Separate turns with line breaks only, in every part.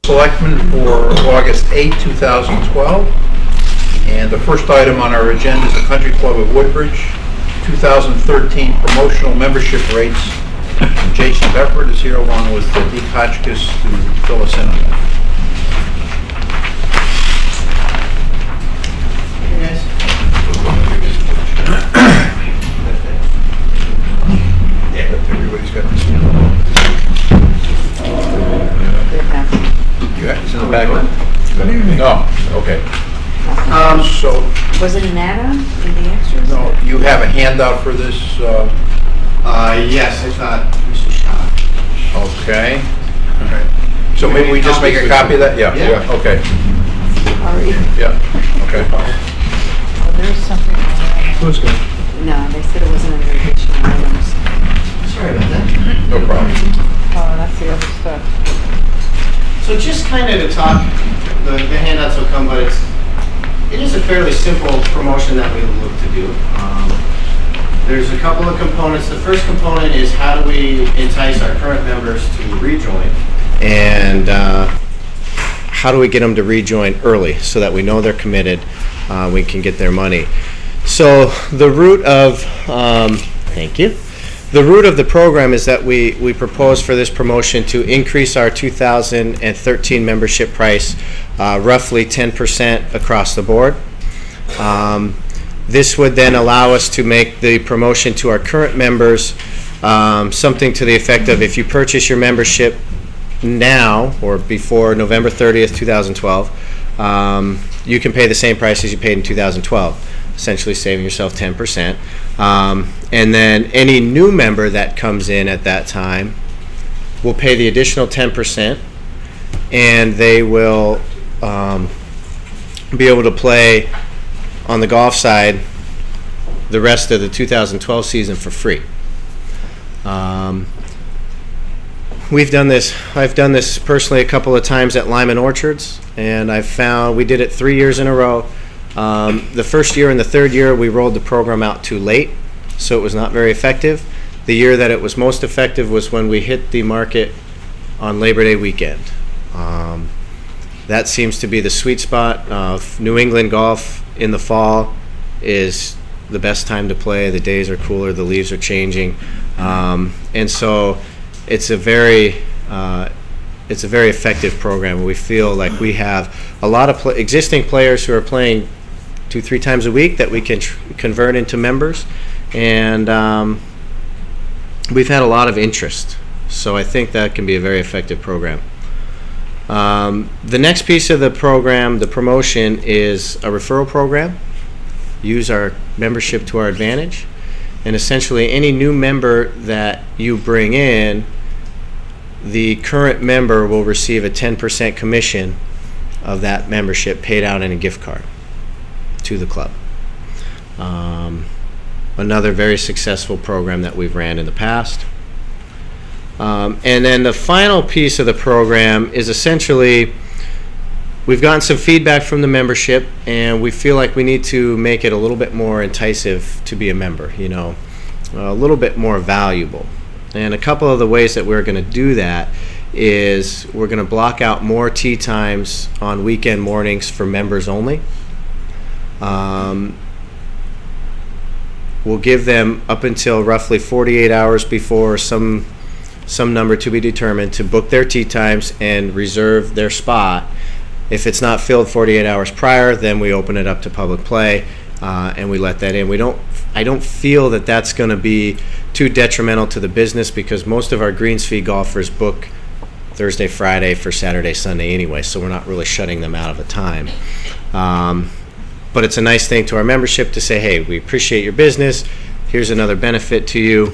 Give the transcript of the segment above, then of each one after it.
Selectmen for August 8, 2012. And the first item on our agenda is the Country Club of Woodbridge 2013 promotional membership rates. Jason Beckford is here along with Deke Hotchkiss to fill us in on that.
Hey guys.
Yeah, everybody's got this. It's in the back.
Good evening.
No, okay. So,
Was it an add-on in the extras?
no, you have a handout for this,
Yes, I thought this was shot.
okay. All right. So maybe we just make a copy of that? Yeah,
Yeah.
okay,
Sorry.
yeah, okay.
Oh, there's something on there.
Who's good?
No, they said it wasn't under additional items.
Sorry about that.
No problem.
Oh, that's the other stuff.
So just kind of to talk, the handouts will come, but it is a fairly simple promotion that we look to do. There's a couple of components. The first component is how do we entice our current members to rejoin? And how do we get them to rejoin early so that we know they're committed, we can get their money. So the root of, thank you. The root of the program is that we propose for this promotion to increase our 2013 membership price roughly 10% across the board. This would then allow us to make the promotion to our current members something to the effect of if you purchase your membership now or before November 30th, 2012, you can pay the same price as you paid in 2012, essentially saving yourself 10%. And then any new member that comes in at that time will pay the additional 10%, and they will be able to play on the golf side the rest of the 2012 season for free. I've done this personally a couple of times at Lyman Orchards, and I've found we did it 3 years in a row. The first year and the third year we rolled the program out too late, so it was not very effective. The year that it was most effective was when we hit the market on Labor Day weekend. That seems to be the sweet spot. New England golf in the fall is the best time to play. The days are cooler, the leaves are changing, and so it's a very effective program. We feel like we have a lot of existing players who are playing 2-3 times a week that we can convert into members, and we've had a lot of interest. So I think that can be a very effective program. The next piece of the program, the promotion, is a referral program. Use our membership to our advantage, and essentially any new member that you bring in, the current member will receive a 10% commission of that membership paid out in a gift card to the club. Another very successful program that we've ran in the past. And then the final piece of the program is essentially we've gotten some feedback from the membership, and we feel like we need to make it a little bit more enticing to be a member, a little bit more valuable. And a couple of the ways that we're going to do that is we're going to block out more tee times on weekend mornings for members only. We'll give them up until roughly 48 hours before some number to be determined to book their tee times and reserve their spot. If it's not filled 48 hours prior, then we open it up to public play, and we let that in. I don't feel that that's going to be too detrimental to the business because most of our greens fee golfers book Thursday, Friday for Saturday, Sunday anyway, so we're not really shutting them out of the time. But it's a nice thing to our membership to say, hey, we appreciate your business. Here's another benefit to you.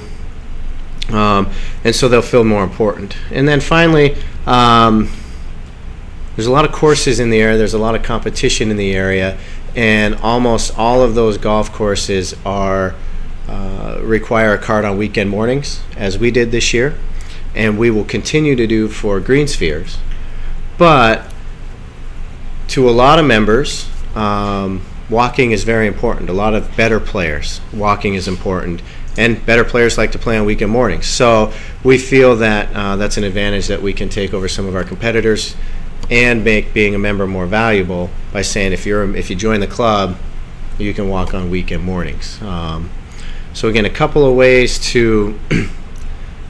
And so they'll feel more important. And then finally, there's a lot of courses in the area. There's a lot of competition in the area, and almost all of those golf courses require a card on weekend mornings, as we did this year, and we will continue to do for Greenspheres. But to a lot of members, walking is very important. A lot of better players, walking is important, and better players like to play on weekend mornings. So we feel that that's an advantage that we can take over some of our competitors. and make being a member more valuable by saying if you join the club, you can walk on weekend mornings. So again, a couple of ways to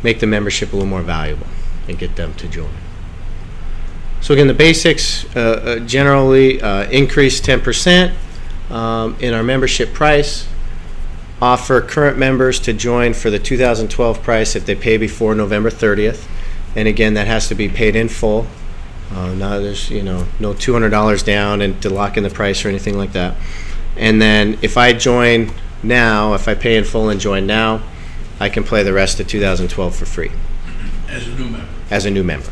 make the membership a little more valuable and get them to join. So again, the basics generally increase 10% in our membership price. Offer current members to join for the 2012 price if they pay before November 30th. And again, that has to be paid in full. Now there's no $200 down and to lock in the price or anything like that. And then if I join now, if I pay in full and join now, I can play the rest of 2012 for free.
As a new member.
As a new member.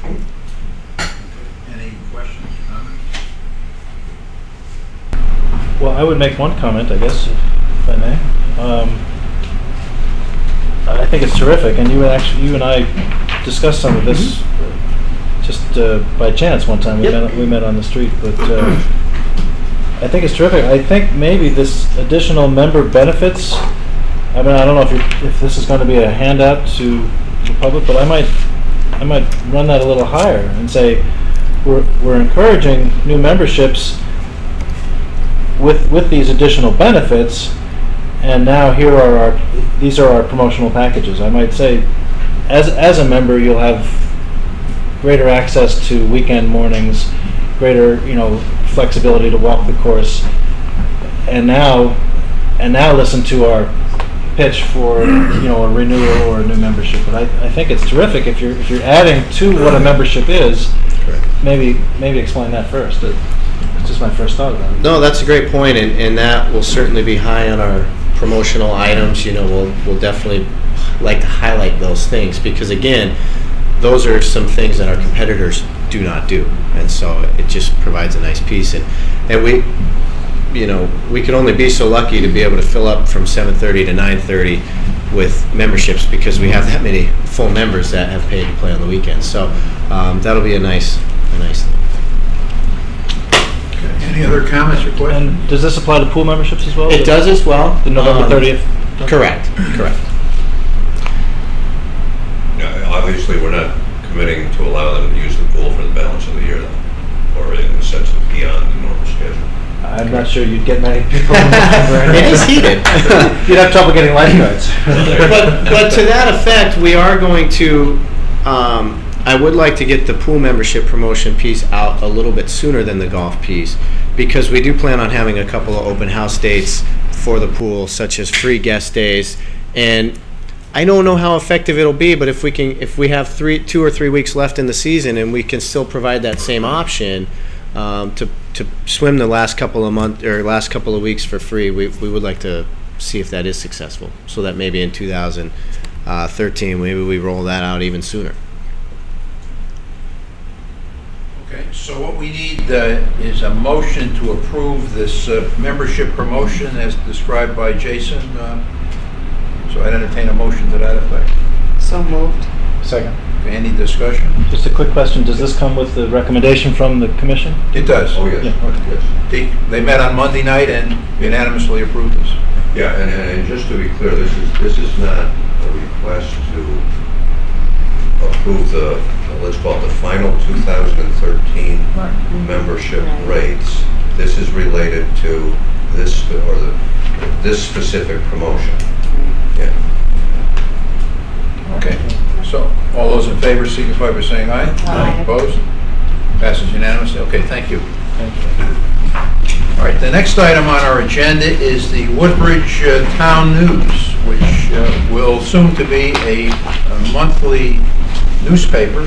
Any questions, comments?
Well, I would make one comment, I guess, if I may. I think it's terrific, and you and I discussed some of this just by chance one time. We met on the street, but I think it's terrific. I think maybe this additional member benefits. I mean, I don't know if this is going to be a handout to the public, but I might run that a little higher and say we're encouraging new memberships with these additional benefits, and now these are our promotional packages. I might say, as a member, you'll have greater access to weekend mornings, greater flexibility to walk the course, and now listen to our pitch for a renewal or a new membership. But I think it's terrific if you're adding to what a membership is.
Correct.
Maybe explain that first. It's just my first thought about it.
No, that's a great point, and that will certainly be high on our promotional items. We'll definitely like to highlight those things because, again, those are some things that our competitors do not do, and so it just provides a nice piece. And we can only be so lucky to be able to fill up from 7:30 to 9:30 with memberships because we have that many full members that have paid to play on the weekends. So that'll be a nice thing.
Any other comments or questions?
And does this apply to pool memberships as well?
It does as well.
The November 30th?
Correct.
Obviously, we're not committing to allow them to use the pool for the balance of the year, though, or in the sense of beyond the normal schedule.
I'm not sure you'd get many people in November.
It is heated.
You'd have trouble getting lifeguards.
but to that effect, we are going to. I would like to get the pool membership promotion piece out a little bit sooner than the golf piece, because we do plan on having a couple of open house dates for the pool, such as free guest days. And I don't know how effective it'll be, but if we have 2 or 3 weeks left in the season and we can still provide that same option to swim the last couple of weeks for free, we would like to see if that is successful, so that maybe in 2013 maybe we roll that out even sooner.
Okay, so what we need is a motion to approve this membership promotion as described by Jason. So I'd entertain a motion to that effect.
So moved.
Second.
Okay, any discussion?
Just a quick question. Does this come with the recommendation from the commission?
It does.
Oh, yes.
Yeah.
Yes.
They met on Monday night and unanimously approved this.
Yeah, and just to be clear, this is not a request to approve the, let's call it the final 2013 membership rates. This is related to this this specific promotion. Yeah.
Okay, so all those in favor signify by saying aye.
Aye.
Opposed? Passes unanimously. Okay, thank you.
Thank you.
All right, the next item on our agenda is the Woodbridge Town News, which will soon to be a monthly newspaper.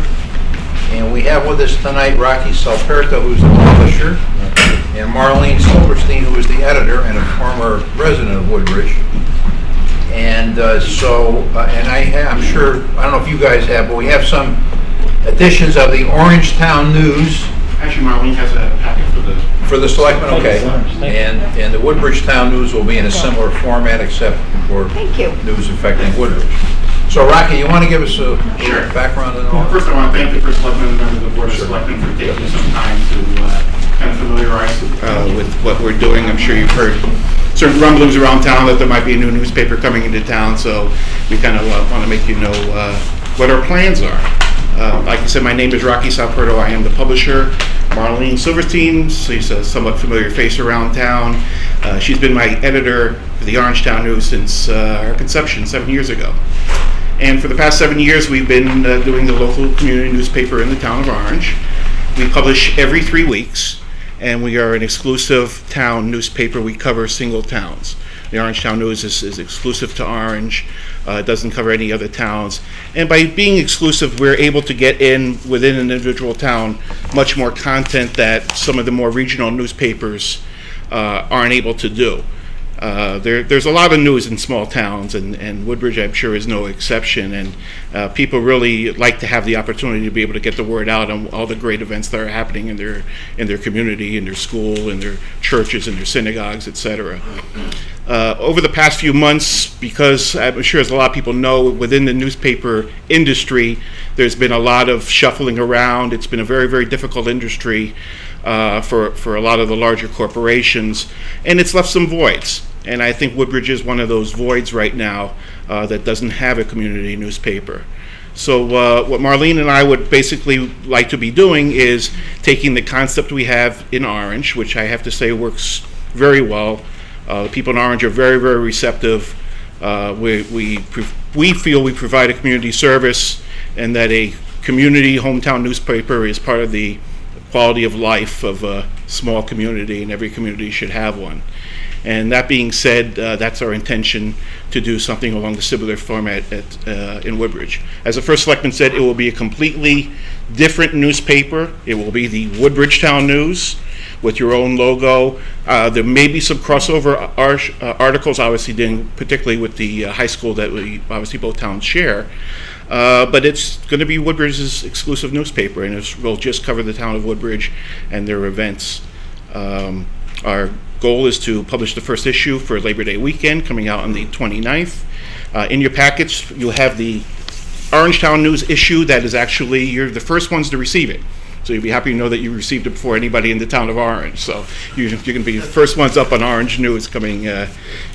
And we have with us tonight Rocky Salperto, who's the publisher, and Marlene Silverstein, who is the editor and a former resident of Woodbridge. And I'm sure, I don't know if you guys have, but we have some editions of the Orange Town News.
Actually, Marlene has a packet
For the Selectmen, okay.
Thank you.
And the Woodbridge Town News will be in a similar format except for news affecting Woodbridge. So Rocky, you want to give us a
Sure.
background and all?
Well, first I want to thank the first Selectmen and members of the Board of Selectmen for taking some time to kind of familiarize with what we're doing. I'm sure you've heard certain rumblings around town that there might be a new newspaper coming into town, so we kind of want to make you know what our plans are. Like I said, my name is Rocky Salperto. I am the publisher. Marlene Silverstein, she's a somewhat familiar face around town. She's been my editor for the Orangetown News since our conception 7 years ago. And for the past 7 years, we've been doing the local community newspaper in the town of Orange. We publish every 3 weeks, and we are an exclusive town newspaper. We cover single towns. The Orangetown News is exclusive to Orange. It doesn't cover any other towns. And by being exclusive, we're able to get in within an individual town much more content that some of the more regional newspapers aren't able to do. There's a lot of news in small towns, and Woodbridge, I'm sure, is no exception. And people really like to have the opportunity to be able to get the word out on all the great events that are happening in their community, in their school, in their churches, in their synagogues, etc. Over the past few months, because I'm sure as a lot of people know, within the newspaper industry, there's been a lot of shuffling around. It's been a very, very difficult industry for a lot of the larger corporations, and it's left some voids. And I think Woodbridge is one of those voids right now that doesn't have a community newspaper. So what Marlene and I would basically like to be doing is taking the concept we have in Orange, which I have to say works very well. The people in Orange are very, very receptive. We feel we provide a community service, and that a community hometown newspaper is part of the quality of life of a small community, and every community should have one. And that being said, that's our intention, to do something along the similar format in Woodbridge. As the first selectman said, it will be a completely different newspaper. It will be the Woodbridge Town News with your own logo. There may be some crossover articles, obviously, particularly with the high school that we obviously both towns share. But it's going to be Woodbridge's exclusive newspaper, and it will just cover the town of Woodbridge and their events. Our goal is to publish the first issue for Labor Day weekend, coming out on the 29th. In your packets, you'll have the Orangetown News issue that is actually, you're the first ones to receive it. So you'll be happy to know that you received it before anybody in the town of Orange. So you're going to be the first ones up on Orange News coming in.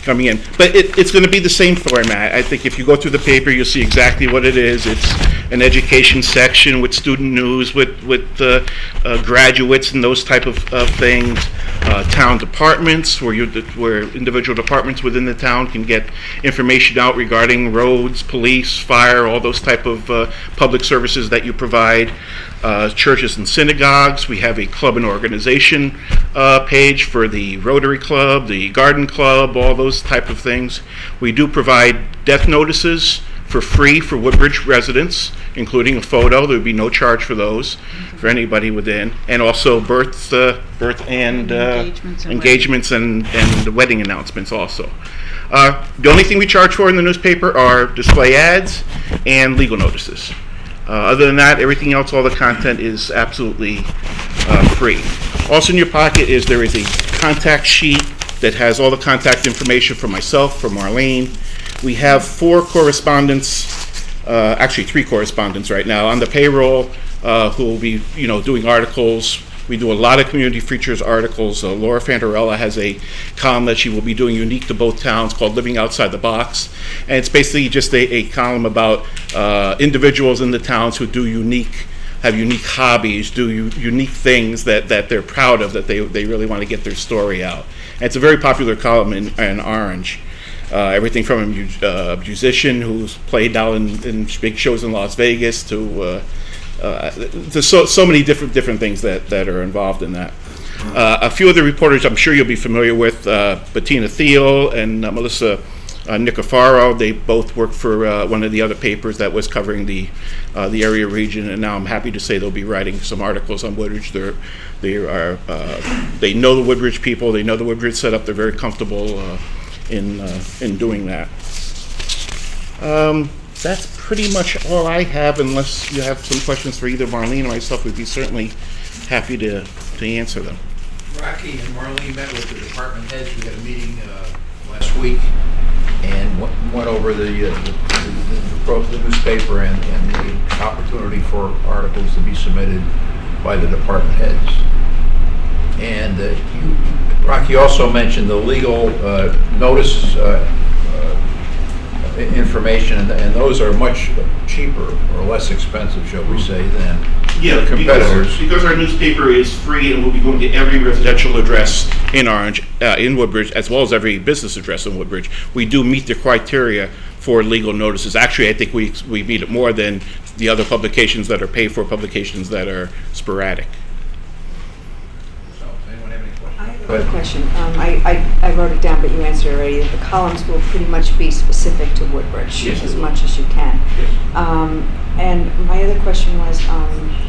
But it's going to be the same format. I think if you go through the paper, you'll see exactly what it is. It's an education section with student news, with graduates and those type of things. Town departments, where individual departments within the town can get information out regarding roads, police, fire, all those type of public services that you provide. Churches and synagogues. We have a club and organization page for the Rotary Club, the Garden Club, all those type of things. We do provide death notices for free for Woodbridge residents, including a photo. There would be no charge for those for anybody within, and also birth and engagements and wedding announcements also. The only thing we charge for in the newspaper are display ads and legal notices. Other than that, everything else, all the content is absolutely free. Also in your pocket there is a contact sheet that has all the contact information for myself, for Marlene. We have 4 correspondents, actually 3 correspondents right now on the payroll who will be, doing articles. We do a lot of community features articles. Laura Fantarella has a column that she will be doing unique to both towns called Living Outside the Box. And it's basically just a column about individuals in the towns who have unique hobbies, do unique things that they're proud of, that they really want to get their story out. And it's a very popular column in Orange. Everything from a musician who's played down in big shows in Las Vegas to there's so many different things that are involved in that. A few of the reporters I'm sure you'll be familiar with, Bettina Thiel and Melissa Nicofaro. They both work for one of the other papers that was covering the area region, and now I'm happy to say they'll be writing some articles on Woodbridge. They know the Woodbridge people, they know the Woodbridge setup, they're very comfortable in doing that. That's pretty much all I have, unless you have some questions for either Marlene or myself. We'd be certainly happy to answer them.
Rocky and Marlene met with the department heads. We had a meeting last week and went over the newspaper and the opportunity for articles to be submitted by the department heads. And Rocky also mentioned the legal notice information, and those are much cheaper or less expensive, shall we say, than
Yeah,
competitors.
because our newspaper is free and will be going to every residential address in Orange, in Woodbridge, as well as every business address in Woodbridge. We do meet the criteria for legal notices. Actually, I think we meet it more than the other publications that are paid-for publications that are sporadic.
So, anyone have any questions?
I have
Go
a
ahead.
question. I wrote it down, but you answered already. The columns will pretty much be specific to Woodbridge,
Yes,
as
they will.
much as you can. And my other question was,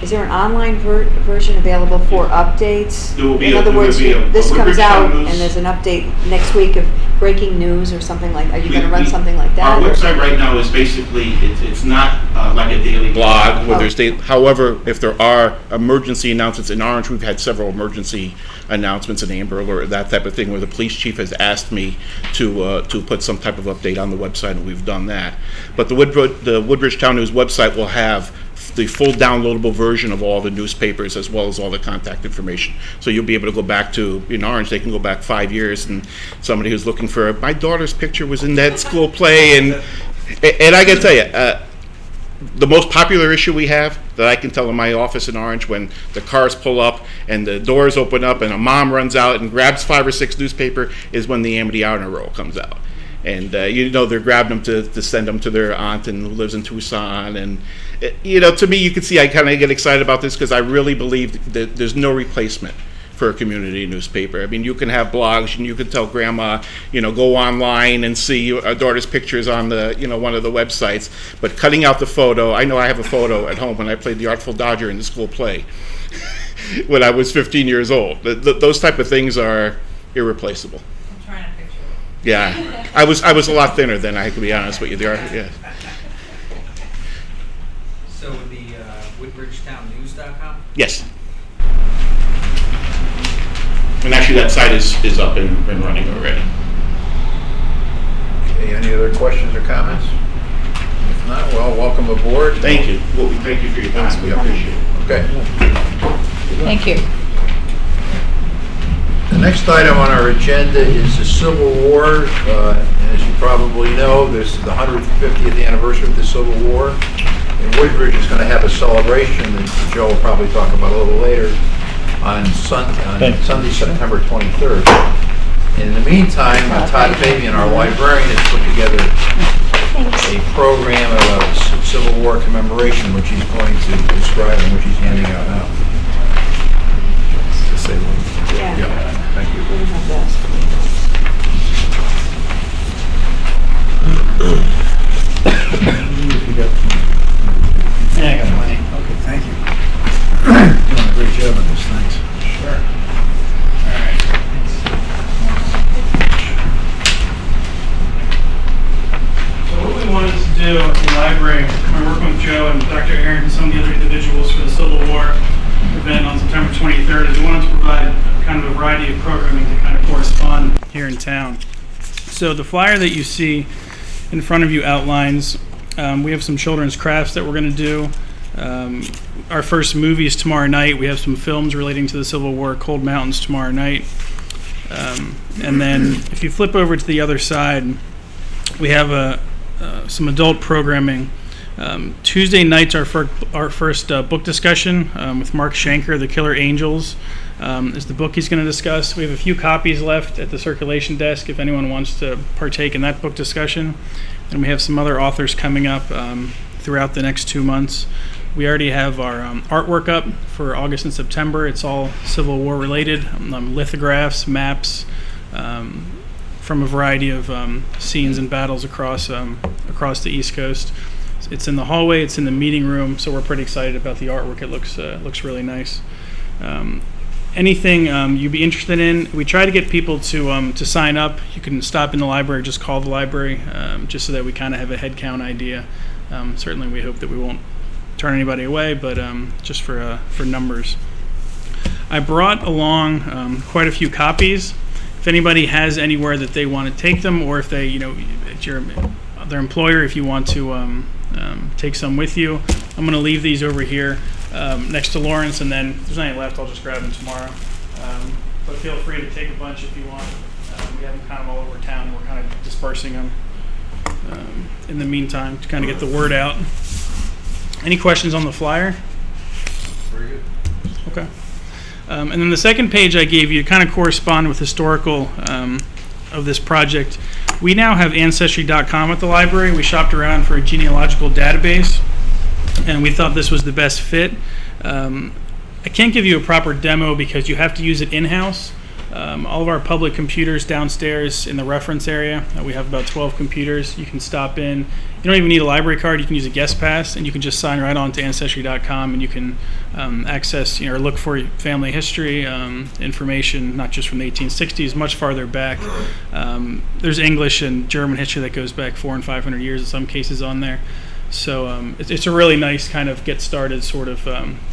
is there an online version available for updates?
There will be
In
a-
other
there will
words,
be a
this comes
Woodbridge
out
Town News.
and there's an update next week of breaking news or something like, are you going to run
We-
something like that?
Our
or-
website right now is basically, it's not like a daily blog where there's however, if there are emergency announcements in Orange, we've had several emergency announcements in Amber Alert, that type of thing, where the police chief has asked me to put some type of update on the website, and we've done that. But the Woodbridge Town News website will have the full downloadable version of all the newspapers as well as all the contact information. So you'll be able to go back to, in Orange, they can go back 5 years, and somebody who's looking for, my daughter's picture was in that school play, and I gotta tell you, the most popular issue we have that I can tell in my office in Orange, when the cars pull up and the doors open up and a mom runs out and grabs 5 or 6 newspaper, is when the Amity Honor Roll comes out. And they're grabbing them to send them to their aunt and who lives in Tucson. And to me, you can see I kind of get excited about this because I really believe that there's no replacement for a community newspaper. I mean, you can have blogs and you can tell grandma, go online and see your daughter's pictures on the, one of the websites. But cutting out the photo, I know I have a photo at home when I played the Artful Dodger in the school play when I was 15 years old. Those type of things are irreplaceable.
I'm trying to picture it.
Yeah, I was a lot thinner then, I have to be honest with you. Yeah.
So would be woodbridgetownnews.com?
Yes. And actually, that site is up and running already.
Okay, any other questions or comments? If not, well, welcome aboard.
Thank you. Well, thank you for your time. We appreciate it.
Okay.
Thank you.
The next item on our agenda is the Civil War. And as you probably know, this is the 150th anniversary of the Civil War. And Woodbridge is going to have a celebration that Joe will probably talk about a little later on Sunday, September 23rd. And in the meantime, Todd Fabian, our librarian, has put together a program of a Civil War commemoration, which he's going to describe and which he's handing out now. To say one.
Yeah.
Thank you.
We don't have to ask.
Yeah, I got plenty. Okay, thank you. Doing a great job on this, thanks. Sure. All right.
So what we wanted to do at the library, we're working with Joe and Dr. Aaron and some of the other individuals for the Civil War event on September 23rd, is we wanted to provide kind of a variety of programming to kind of correspond here in town. So the flyer that you see in front of you outlines, we have some children's crafts that we're going to do. Our first movie is tomorrow night. We have some films relating to the Civil War, Cold Mountains, tomorrow night. And then if you flip over to the other side, we have some adult programming. Tuesday night's our first book discussion with Mark Schenker, The Killer Angels, is the book he's going to discuss. We have a few copies left at the circulation desk if anyone wants to partake in that book discussion. And we have some other authors coming up throughout the next 2 months. We already have our artwork up for August and September. It's all Civil War related, lithographs, maps, from a variety of scenes and battles across the East Coast. It's in the hallway, it's in the meeting room, so we're pretty excited about the artwork. It looks really nice. Anything you'd be interested in, we try to get people to sign up. You can stop in the library, just call the library, just so that we kind of have a head count idea. Certainly we hope that we won't turn anybody away, but just for numbers. I brought along quite a few copies. If anybody has anywhere that they want to take them, or if they, it's their employer, if you want to take some with you, I'm going to leave these over here next to Lawrence, and then if there's any left, I'll just grab them tomorrow. But feel free to take a bunch if you want. We have them kind of all over town, and we're kind of dispersing them. in the meantime to kind of get the word out. Any questions on the flyer?
Very good.
Okay. And then the second page I gave you kind of correspond with historical of this project. We now have Ancestry.com at the library. We shopped around for a genealogical database, and we thought this was the best fit. I can't give you a proper demo because you have to use it in-house. All of our public computers downstairs in the reference area, we have about 12 computers. You can stop in. You don't even need a library card. You can use a guest pass, and you can just sign right on to Ancestry.com, and you can access, or look for family history information, not just from the 1860s, much farther back. There's English and German history that goes back 400 and 500 years in some cases on there. So it's a really nice kind of get started sort of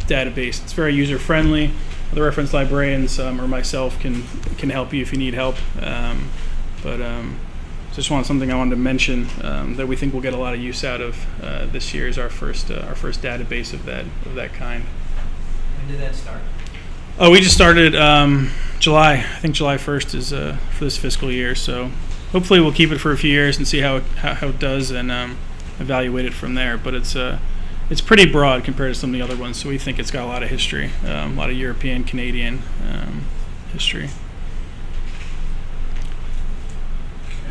database. It's very user friendly. The reference librarians or myself can help you if you need help. Just something I wanted to mention that we think we'll get a lot of use out of this year is our first database of that kind.
When did that start?
Oh, we just started July. I think July 1st is for this fiscal year. So hopefully we'll keep it for a few years and see how it does and evaluate it from there. But it's pretty broad compared to some of the other ones, so we think it's got a lot of history, a lot of European, Canadian history.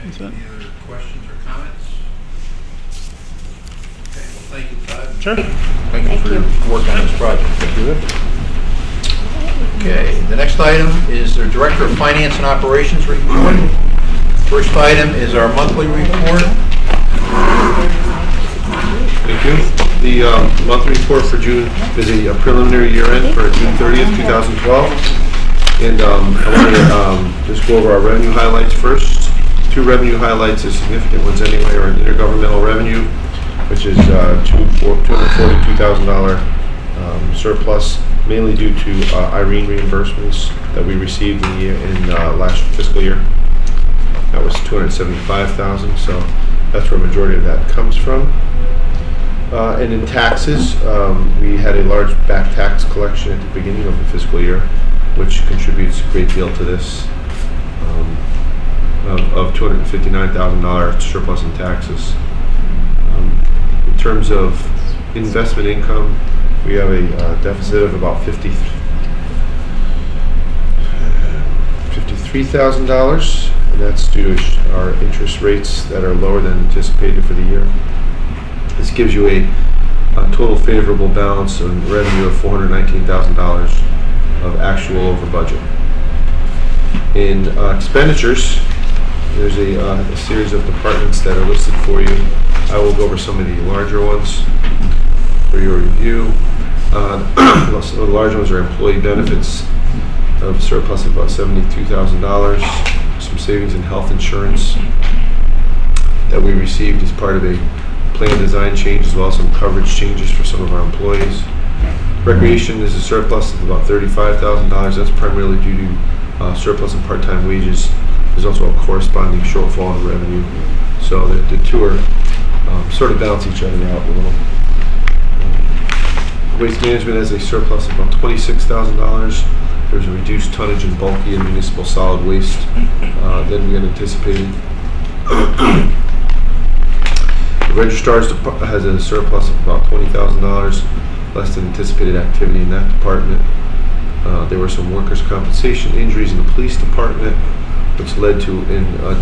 Okay, any other questions or comments? Okay, well, thank you, Todd.
Sure.
Thank you for your work on this project. Thank you. Okay, the next item is the Director of Finance and Operations report. First item is our monthly report.
Thank you. The monthly report for June is a preliminary year-end for June 30th, 2012. And I wanted to just go over our revenue highlights first. Two revenue highlights, the significant ones anyway, are intergovernmental revenue, which is $242,000 surplus, mainly due to Irene reimbursements that we received in last fiscal year. That was $275,000, so that's where a majority of that comes from. And in taxes, we had a large back tax collection at the beginning of the fiscal year, which contributes a great deal to this, of $259,000 surplus in taxes. In terms of investment income, we have a deficit of about $53,000, and that's due to our interest rates that are lower than anticipated for the year. This gives you a total favorable balance of revenue of $419,000 of actual over budget. In expenditures, there's a series of departments that are listed for you. I will go over some of the larger ones for your review. Some of the large ones are employee benefits of surplus of about $72,000, some savings in health insurance that we received as part of a plan design change, as well as some coverage changes for some of our employees. Recreation is a surplus of about $35,000. That's primarily due to surplus in part-time wages. There's also a corresponding shortfall in revenue. So the two are sort of balance each other out a little. Waste management has a surplus of about $26,000. There's a reduced tonnage in bulky and municipal solid waste than we had anticipated. The registrar's has a surplus of about $20,000, less than anticipated activity in that department. There were some workers' compensation injuries in the police department, which led to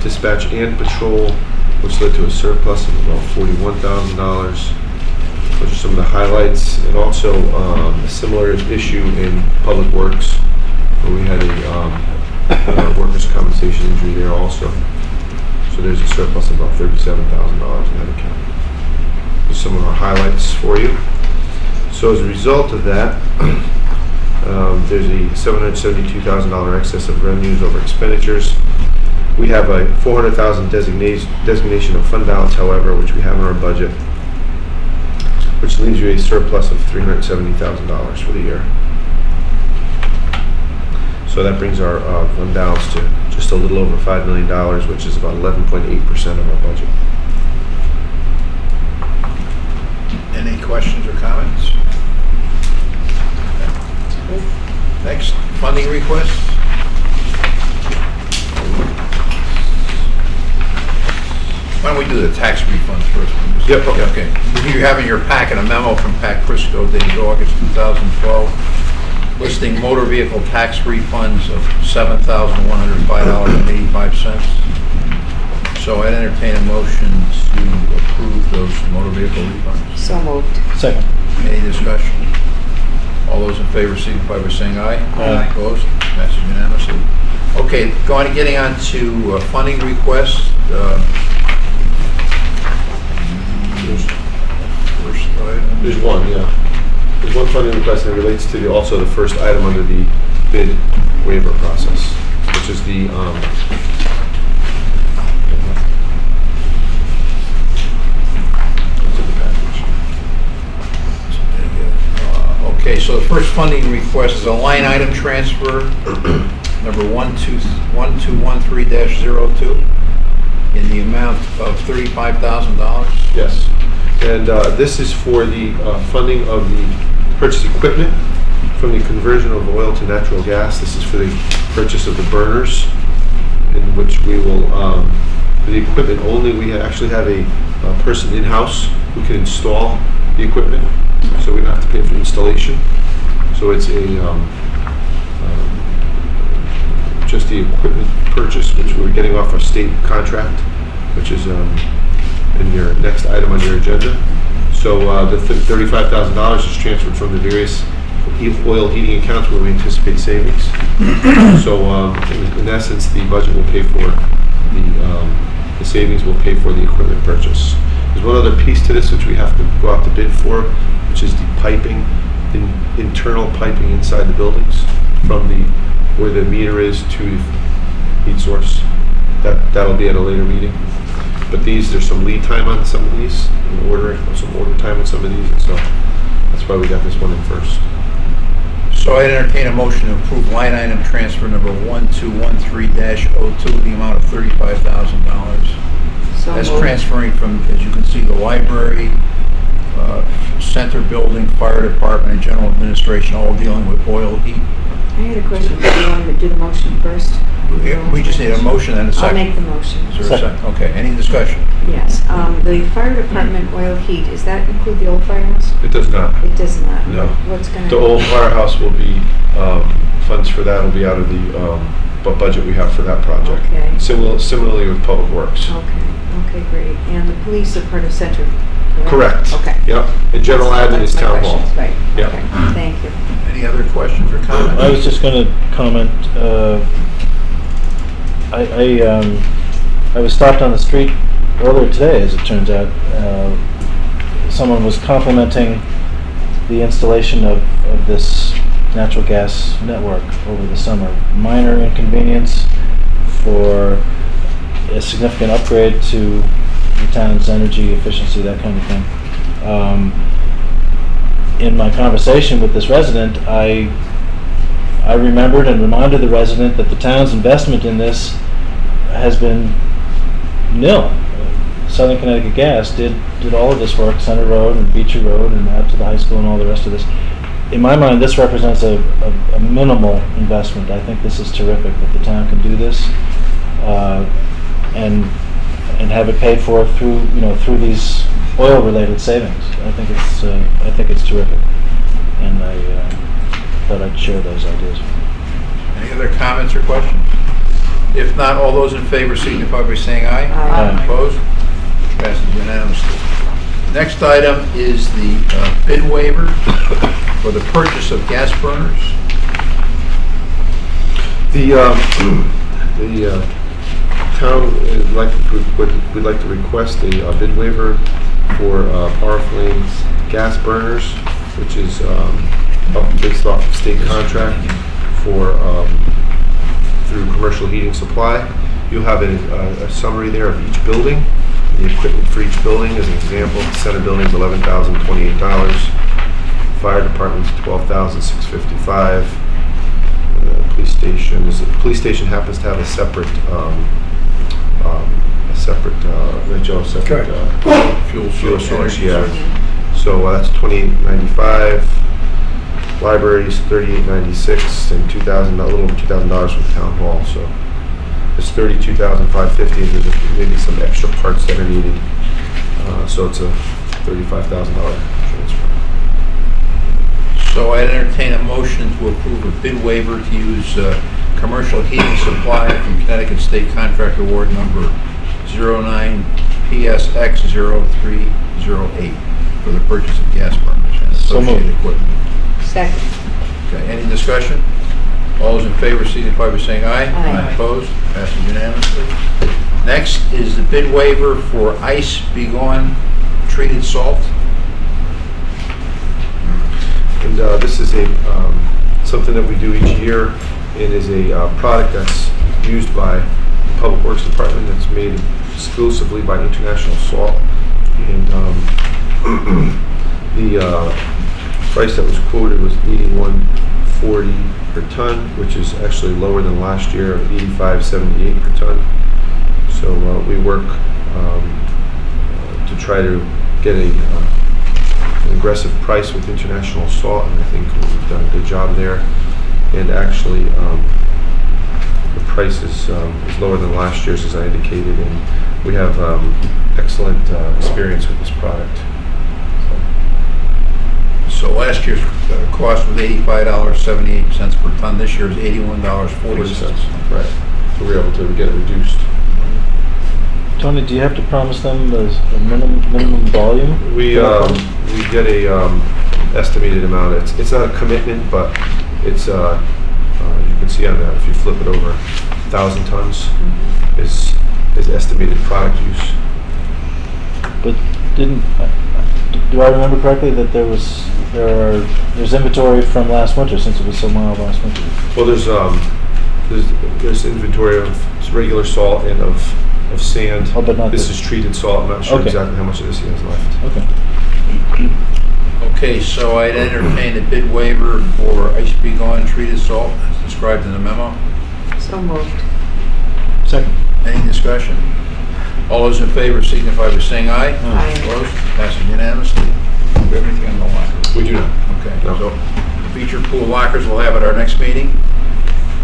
dispatch and patrol, which led to a surplus of about $41,000. Those are some of the highlights, and also a similar issue in public works, where we had a workers' compensation injury there also. So there's a surplus of about $37,000 in that account. Just some of our highlights for you. So as a result of that, there's a $772,000 excess of revenues over expenditures. We have a $400,000 designation of fund balance, however, which we have in our budget, which leaves you a surplus of $370,000 for the year. So that brings our fund balance to just a little over $5 million, which is about 11.8% of our budget.
Any questions or comments? Next, funding requests. Why don't we do the tax refunds first?
Yep, okay.
Okay. You have in your packet a memo from Pat Crisco dated August 2012, listing motor vehicle tax refunds of $7,105.85. So I'd entertain a motion to approve those motor vehicle refunds.
So moved.
Second.
Any discussion? All those in favor signify by saying aye.
Aye.
Opposed? Passes unanimously. Okay, getting on to funding requests. First item.
There's one, yeah. There's one funding request that relates to also the first item under the bid waiver process, which is the, what's in the package?
Okay, so the first funding request is a line item transfer, number 1213-02, in the amount of $35,000.
Yes. And this is for the funding of the purchase equipment from the conversion of oil to natural gas. This is for the purchase of the burners, in which we will, for the equipment only, we actually have a person in-house who can install the equipment, so we don't have to pay for installation. So it's just the equipment purchase, which we're getting off our state contract, which is in your next item on your agenda. So the $35,000 is transferred from the various oil heating accounts where we anticipate savings. So in essence, the budget will pay for the savings will pay for the equipment purchase. There's one other piece to this which we have to go out to bid for, which is the piping, internal piping inside the buildings from where the meter is to the heat source. That'll be at a later meeting. But there's some lead time on some of these, some order time on some of these, and so that's why we got this one in first.
So I'd entertain a motion to approve line item transfer number 1213-02 in the amount of $35,000.
So
That's
moved.
transferring from, as you can see, the library, center building, fire department, and general administration, all dealing with oil heat.
I had a question. Do you want me to do the motion first?
We just need a motion and a
I'll
second.
make the motion.
Is there a second? Okay, any discussion?
Yes. The fire department oil heat, does that include the old firehouse?
It does not.
It does not.
No.
What's going to?
The old firehouse will be, funds for that will be out of the budget we have for that project.
Okay.
Similarly with Public Works.
Okay, great. And the police are part of center,
Correct.
Okay.
Yep. And general admin is
That's my
town hall.
questions, Right.
Yep.
Okay, thank you.
Any other questions or comments?
I was just going to comment, I was stopped on the street earlier today, as it turns out. Someone was complimenting the installation of this natural gas network over the summer. Minor inconvenience for a significant upgrade to the town's energy efficiency, that kind of thing. In my conversation with this resident, I remembered and reminded the resident that the town's investment in this has been nil. Southern Connecticut Gas did all of this work, Center Road and Beecher Road and out to the high school and all the rest of this. In my mind, this represents a minimal investment. I think this is terrific that the town can do this and have it paid for through these oil-related savings. I think it's terrific, and I thought I'd share those ideas.
Any other comments or questions? If not, all those in favor signify by saying aye.
Aye.
Opposed? Passes unanimously. Next item is the bid waiver for the purchase of gas burners.
The town would like to request a bid waiver for Power Flame gas burners, which is based off of state contract for through commercial heating supply. You'll have a summary there of each building. The equipment for each building, as an example, the center building is $11,028. Fire department's $12,655. Police station happens to have a separate fuel source. Yeah. So that's $28.95. Libraries $38.96 and $2,000, a little over $2,000 for the town hall. So is $32,550, and there's maybe some extra parts that are needed. So it's a $35,000 transfer.
So I entertain a motion to approve a bid waiver to use commercial heating supply from Connecticut State Contract Award number 09PSX0308 for the purchase of gas burners and
So moved.
associated equipment.
Second.
Okay, any discussion? All those in favor signify by saying aye.
Aye.
Opposed? Passes unanimously. Next is the bid waiver for Ice Begone treated salt.
And this is something that we do each year. It is a product that's used by the Public Works Department that's made exclusively by International Salt. And the price that was quoted was $81.40 per ton, which is actually lower than last year of $85.78 per ton. So we work to try to get an aggressive price with International Salt, and I think we've done a good job there. And actually, the price is lower than last year's, as I indicated, and we have excellent experience with this product.
So last year's cost was $85.78 per ton. This year is $81.40.
Right. So we're able to get it reduced.
Tony, do you have to promise them a minimum volume?
We get a estimated amount. It's not a commitment, but it's you can see on that if you flip it over, 1,000 tons is estimated product use.
But do I remember correctly that there's inventory from last winter, since it was so mild last winter?
Well, there's inventory of regular salt and of sand.
Oh, but not
this
this.
is treated salt. I'm not sure
Okay.
exactly how much of this he has left.
Okay.
Okay, so I'd entertain a bid waiver for Ice Begone treated salt as described in the memo.
So moved.
Second.
Any discussion? All those in favor signify by saying aye.
Aye.
Opposed? Passes unanimously. Do we have anything on the locker?
We do not.
Okay,
No.
so the feature pool lockers we'll have at our next meeting.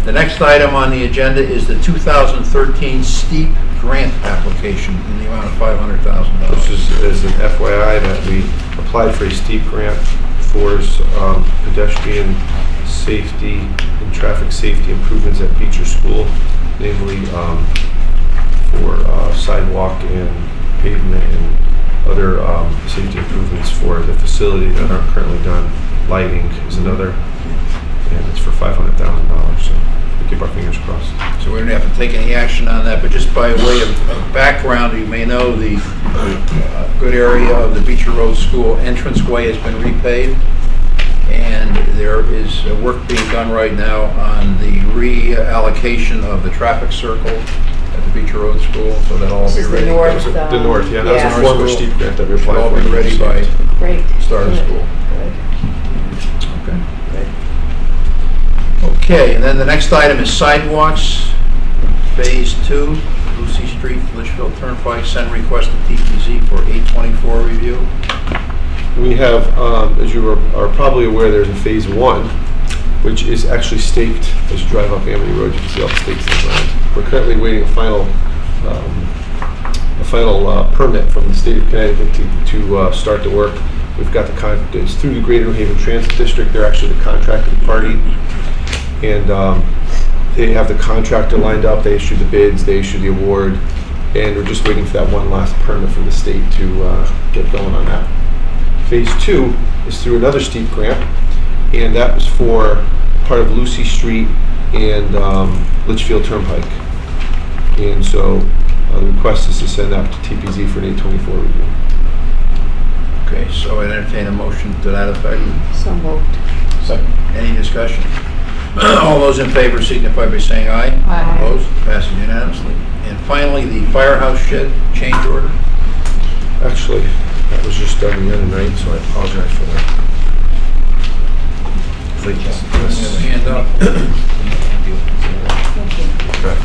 The next item on the agenda is the 2013 STEEP grant application in the amount of $500,000.
This is an FYI that we applied for a STEEP grant for pedestrian safety and traffic safety improvements at Beecher School, namely for sidewalk and pavement and other safety improvements for the facility that aren't currently done. Lighting is another, and it's for $500,000. So we keep our fingers crossed.
So we don't have to take any action on that, but just by way of background, you may know the good area of the Beecher Road School entranceway has been repaved, and there is work being done right now on the reallocation of the traffic circle at the Beecher Road School, so that'll all
This
be
is the
ready.
north,
The north, yeah, that was
yeah.
a former
School.
STEEP grant that we
Should
applied
all
for.
be ready by
Great.
start of
Good.
school.
Good.
Okay. Okay, and then the next item is sidewalks, Phase 2, Lucy Street, Litchfield Turnpike, send request to TPZ for 824 review.
We have, as you are probably aware, there's a phase 1, which is actually staked. As you drive up Amity Road, you can see all the stakes in the ground. We're currently waiting a final permit from the state of Connecticut to start the work. We've got it's through the Greater New Haven Transit District. They're actually the contracting party. And they have the contractor lined up. They issued the bids, they issued the award, and we're just waiting for that one last permit from the state to get going on that. Phase 2 is through another STEEP grant, and that was for part of Lucy Street and Litchfield Turnpike. And so the request is to send that to TPZ for an 824 review.
Okay, so I entertain a motion to that effect.
So moved.
Second.
Any discussion? All those in favor signify by saying aye.
Aye.
Opposed? Passes unanimously. And finally, the firehouse shed change order.
Actually, that was just done the other night, so I apologize for that.
Yes. Hand up.
Correct.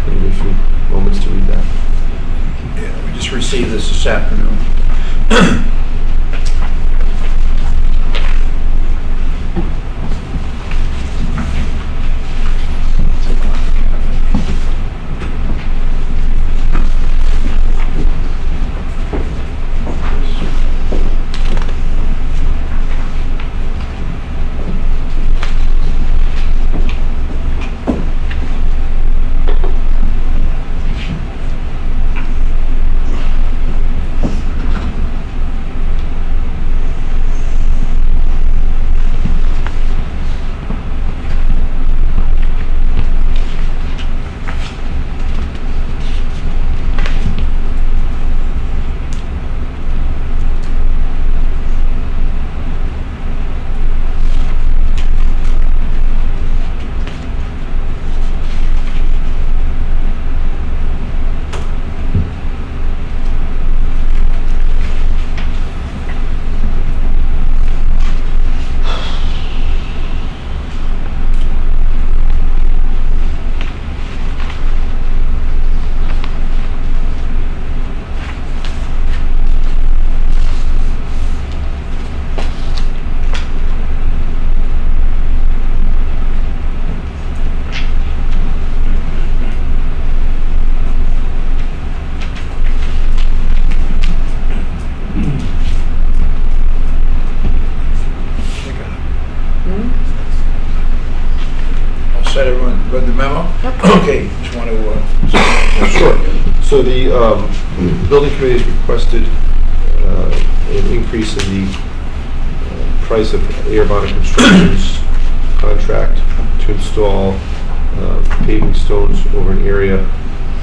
Maybe a few moments to read that.
Yeah, we just received this afternoon. Okay, just want to...
Sure. So the building committee has requested an increase in the price of Airvana Construction's contract to install paving stones over an area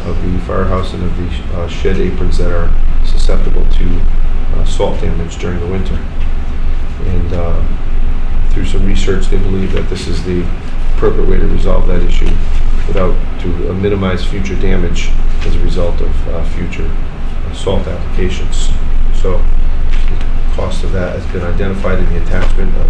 of the firehouse and of the shed aprons that are susceptible to salt damage during the winter. And through some research, they believe that this is the appropriate way to resolve that issue to minimize future damage as a result of future salt applications. So the cost of that has been identified in the attachment of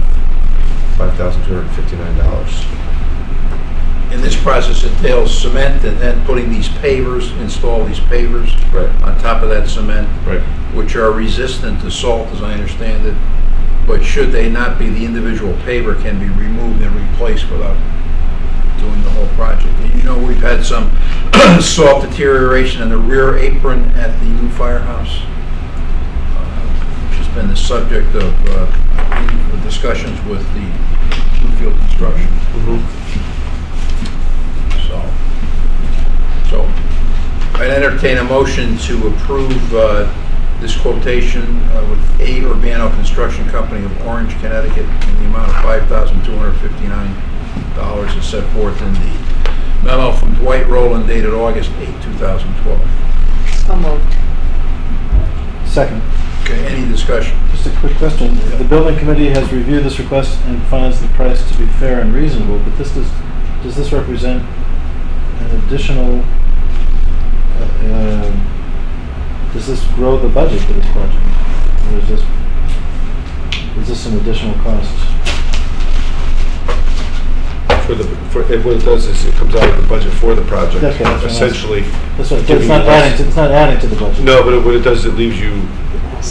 $5,259.
And this process entails cement and then putting these pavers, install these pavers
Right.
on top of that cement,
Right.
which are resistant to salt, as I understand it. But should they not be, the individual paver can be removed and replaced without doing the whole project. And you know, we've had some salt deterioration in the rear apron at the new firehouse, which has been the subject of discussions with the Bluefield Construction. So I'd entertain a motion to approve this quotation with A. Urbano Construction Company of Orange, Connecticut, in the amount of $5,259 as set forth in the memo from Dwight Rowland dated August 8, 2012.
So moved.
Second.
Okay, any discussion?
Just a quick question. The building committee has reviewed this request and finds the price to be fair and reasonable, but does this represent an additional, does this grow the budget for this project? Or is this an additional cost?
What it does is it comes out of the budget for the project.
Okay, that's what I'm
Essentially.
That's what,
giving
it's not
you less-
adding to the budget.
No, but what it does, it leaves you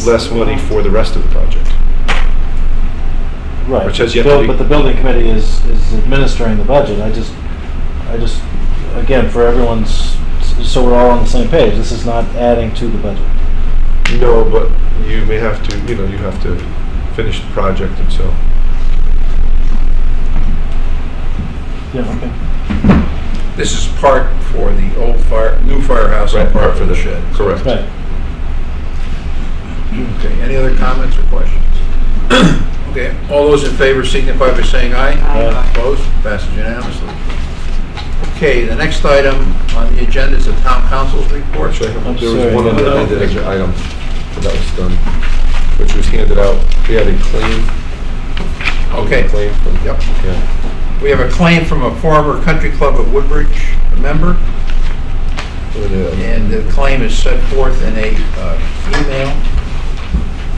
less money for the rest of the project.
Right.
Which has yet to be-
But the building committee is administering the budget. I just, again, for everyone's, so we're all on the same page, this is not adding to the budget.
No, but you may have to, you have to finish the project and so.
Yeah, okay.
This is part for the new firehouse and
Right,
part for the shed.
Correct.
Right.
Okay, any other comments or questions? Okay, all those in favor signify by saying aye.
Aye.
Opposed? Passes unanimously. Okay, the next item on the agenda is the town council's report.
Actually,
I'm
there was
sorry.
one other extra item that was done, which was handed out. We had a claim.
Okay.
Claim from,
Yep.
yeah.
We have a claim from a former country club of Woodbridge member, and the claim is set forth in a email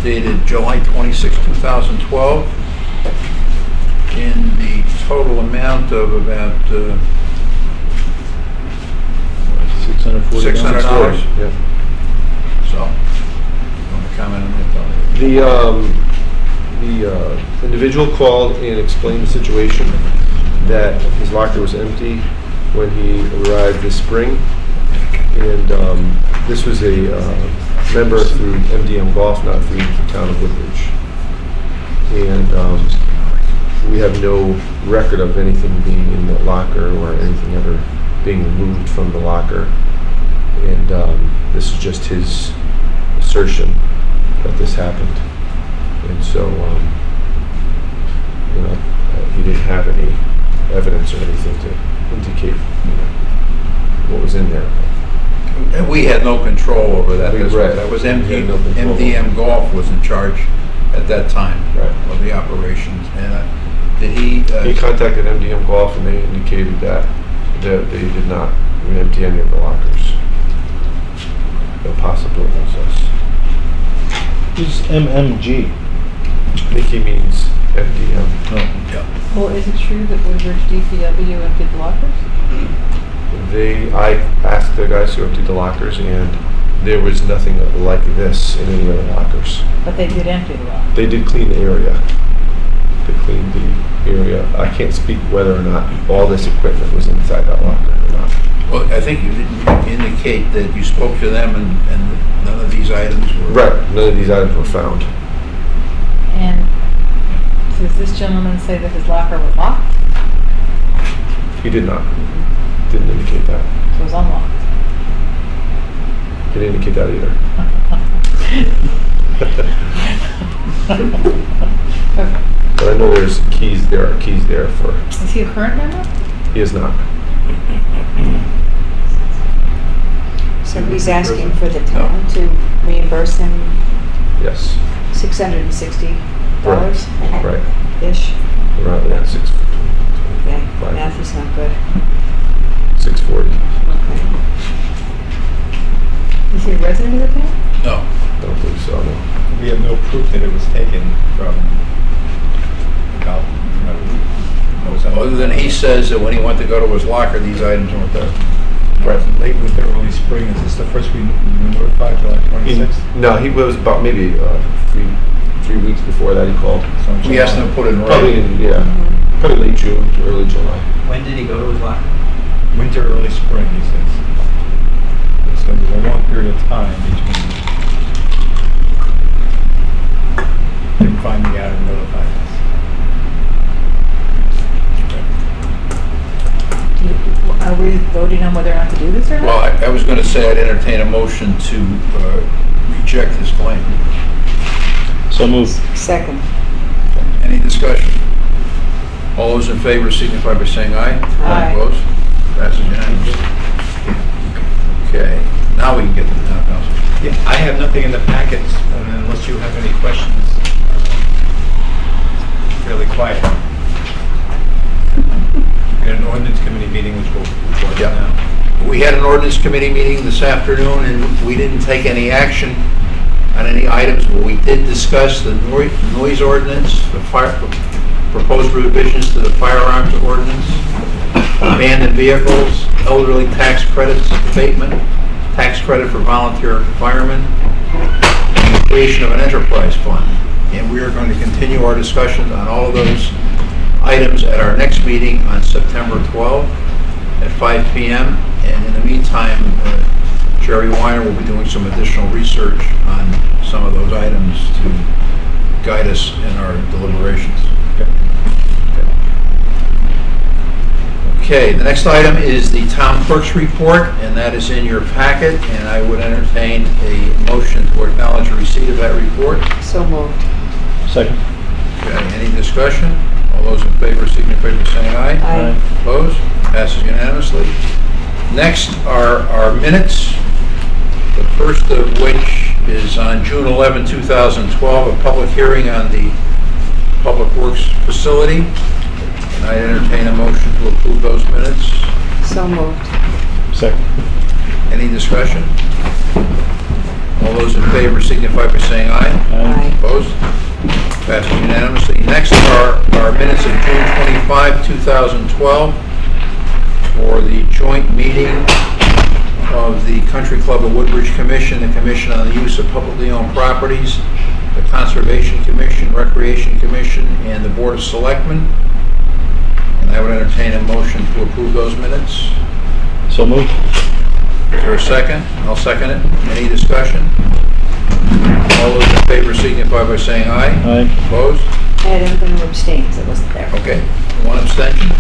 dated July 26, 2012, in the total amount of about $600.
Yeah.
So, you want to comment on that, Tony?
The individual called and explained the situation, that his locker was empty when he arrived this spring. And this was a member through MDM Golf, not through the town of Woodbridge. And we have no record of anything being in the locker or anything ever being removed from the locker. And this is just his assertion that this happened. And so, he didn't have any evidence or anything to indicate what was in there.
And we had no control over that.
Right.
That was
We had no control.
MDM Golf was in charge at that time
Right.
of the operations. And did he?
He contacted MDM Golf and they indicated that they did not empty any of the lockers. The possibility was us.
Who's MMG?
I think he means MDM.
Yeah.
Well, is it true that Woodbridge DPW emptied the lockers?
I asked the guys who emptied the lockers, and there was nothing like this in any other lockers.
But they did empty the lockers.
They did clean the area. They cleaned the area. I can't speak whether or not all this equipment was inside that locker or not.
Well, I think you didn't indicate that you spoke to them and none of these items were.
Right. None of these items were found.
And does this gentleman say that his locker was locked?
He did not. Didn't indicate that.
So it was unlocked.
Didn't indicate that either.
Okay.
But I know there's keys, there are keys there for,
Is he a current member?
he is not.
So he's asking for the town to reimburse him
Yes,
$660-ish?
right. Around that 6,
Okay,
Right.
math is not good.
640.
Okay.
Is he a resident of the town?
No.
Don't believe so, no.
We have no proof that it was taken from Cal,
Other than he says that when he went to go to his locker, these items weren't there.
Right.
Late winter, early spring, is this the first we notified, July 26th?
No, he was about maybe 3 weeks before that he called.
So in
We asked him
July.
to put it in
Probably,
writing.
yeah, probably late June to early July.
When did he go to his locker?
Winter, early spring, he says. So there's a long period of time between him finding out and notifying us.
Are we voting on whether or not to do this or not?
Well, I was going to say I'd entertain a motion to reject his claim.
So moved.
Second.
Any discussion? All those in favor signify by saying aye.
Aye.
Opposed? Passes unanimously. Okay, now we can get to the town council.
Yeah, I have nothing in the packets, unless you have any questions. Fairly quiet. We had an ordinance committee meeting, which we'll report
Yeah.
now.
We had an ordinance committee meeting this afternoon, and we didn't take any action on any items, but we did discuss the noise ordinance, the proposed revisions to the firearms ordinance, abandoned vehicles, elderly tax credits abatement, tax credit for volunteer firemen, and the creation of an enterprise fund. And we are going to continue our discussion on all of those items at our next meeting on September 12th at 5 p.m. And in the meantime, Jerry Weiner will be doing some additional research on some of those items to guide us in our deliberations. Okay, the next item is the town clerk's report, and that is in your packet, and I would entertain a motion to acknowledge receipt of that report.
So moved.
Second.
Okay, any discussion? All those in favor signify by saying aye.
Aye.
Opposed? Passes unanimously. Next are our minutes, the first of which is on June 11, 2012, a public hearing on the Public Works facility. And I entertain a motion to approve those minutes.
So moved.
Second.
Any discussion? All those in favor signify by saying aye.
Aye.
Opposed? Passes unanimously. Next are our minutes of June 25, 2012, for the joint meeting of the Country Club of Woodbridge Commission, the Commission on the Use of Publicly Owned Properties, the Conservation Commission, Recreation Commission, and the Board of Selectmen. And I would entertain a motion to approve those minutes.
So moved.
Is there a second? I'll second it. Any discussion? All those in favor signify by saying aye.
Aye.
Opposed?
Ed, I'm going to abstain because I wasn't there.
Okay, one abstention.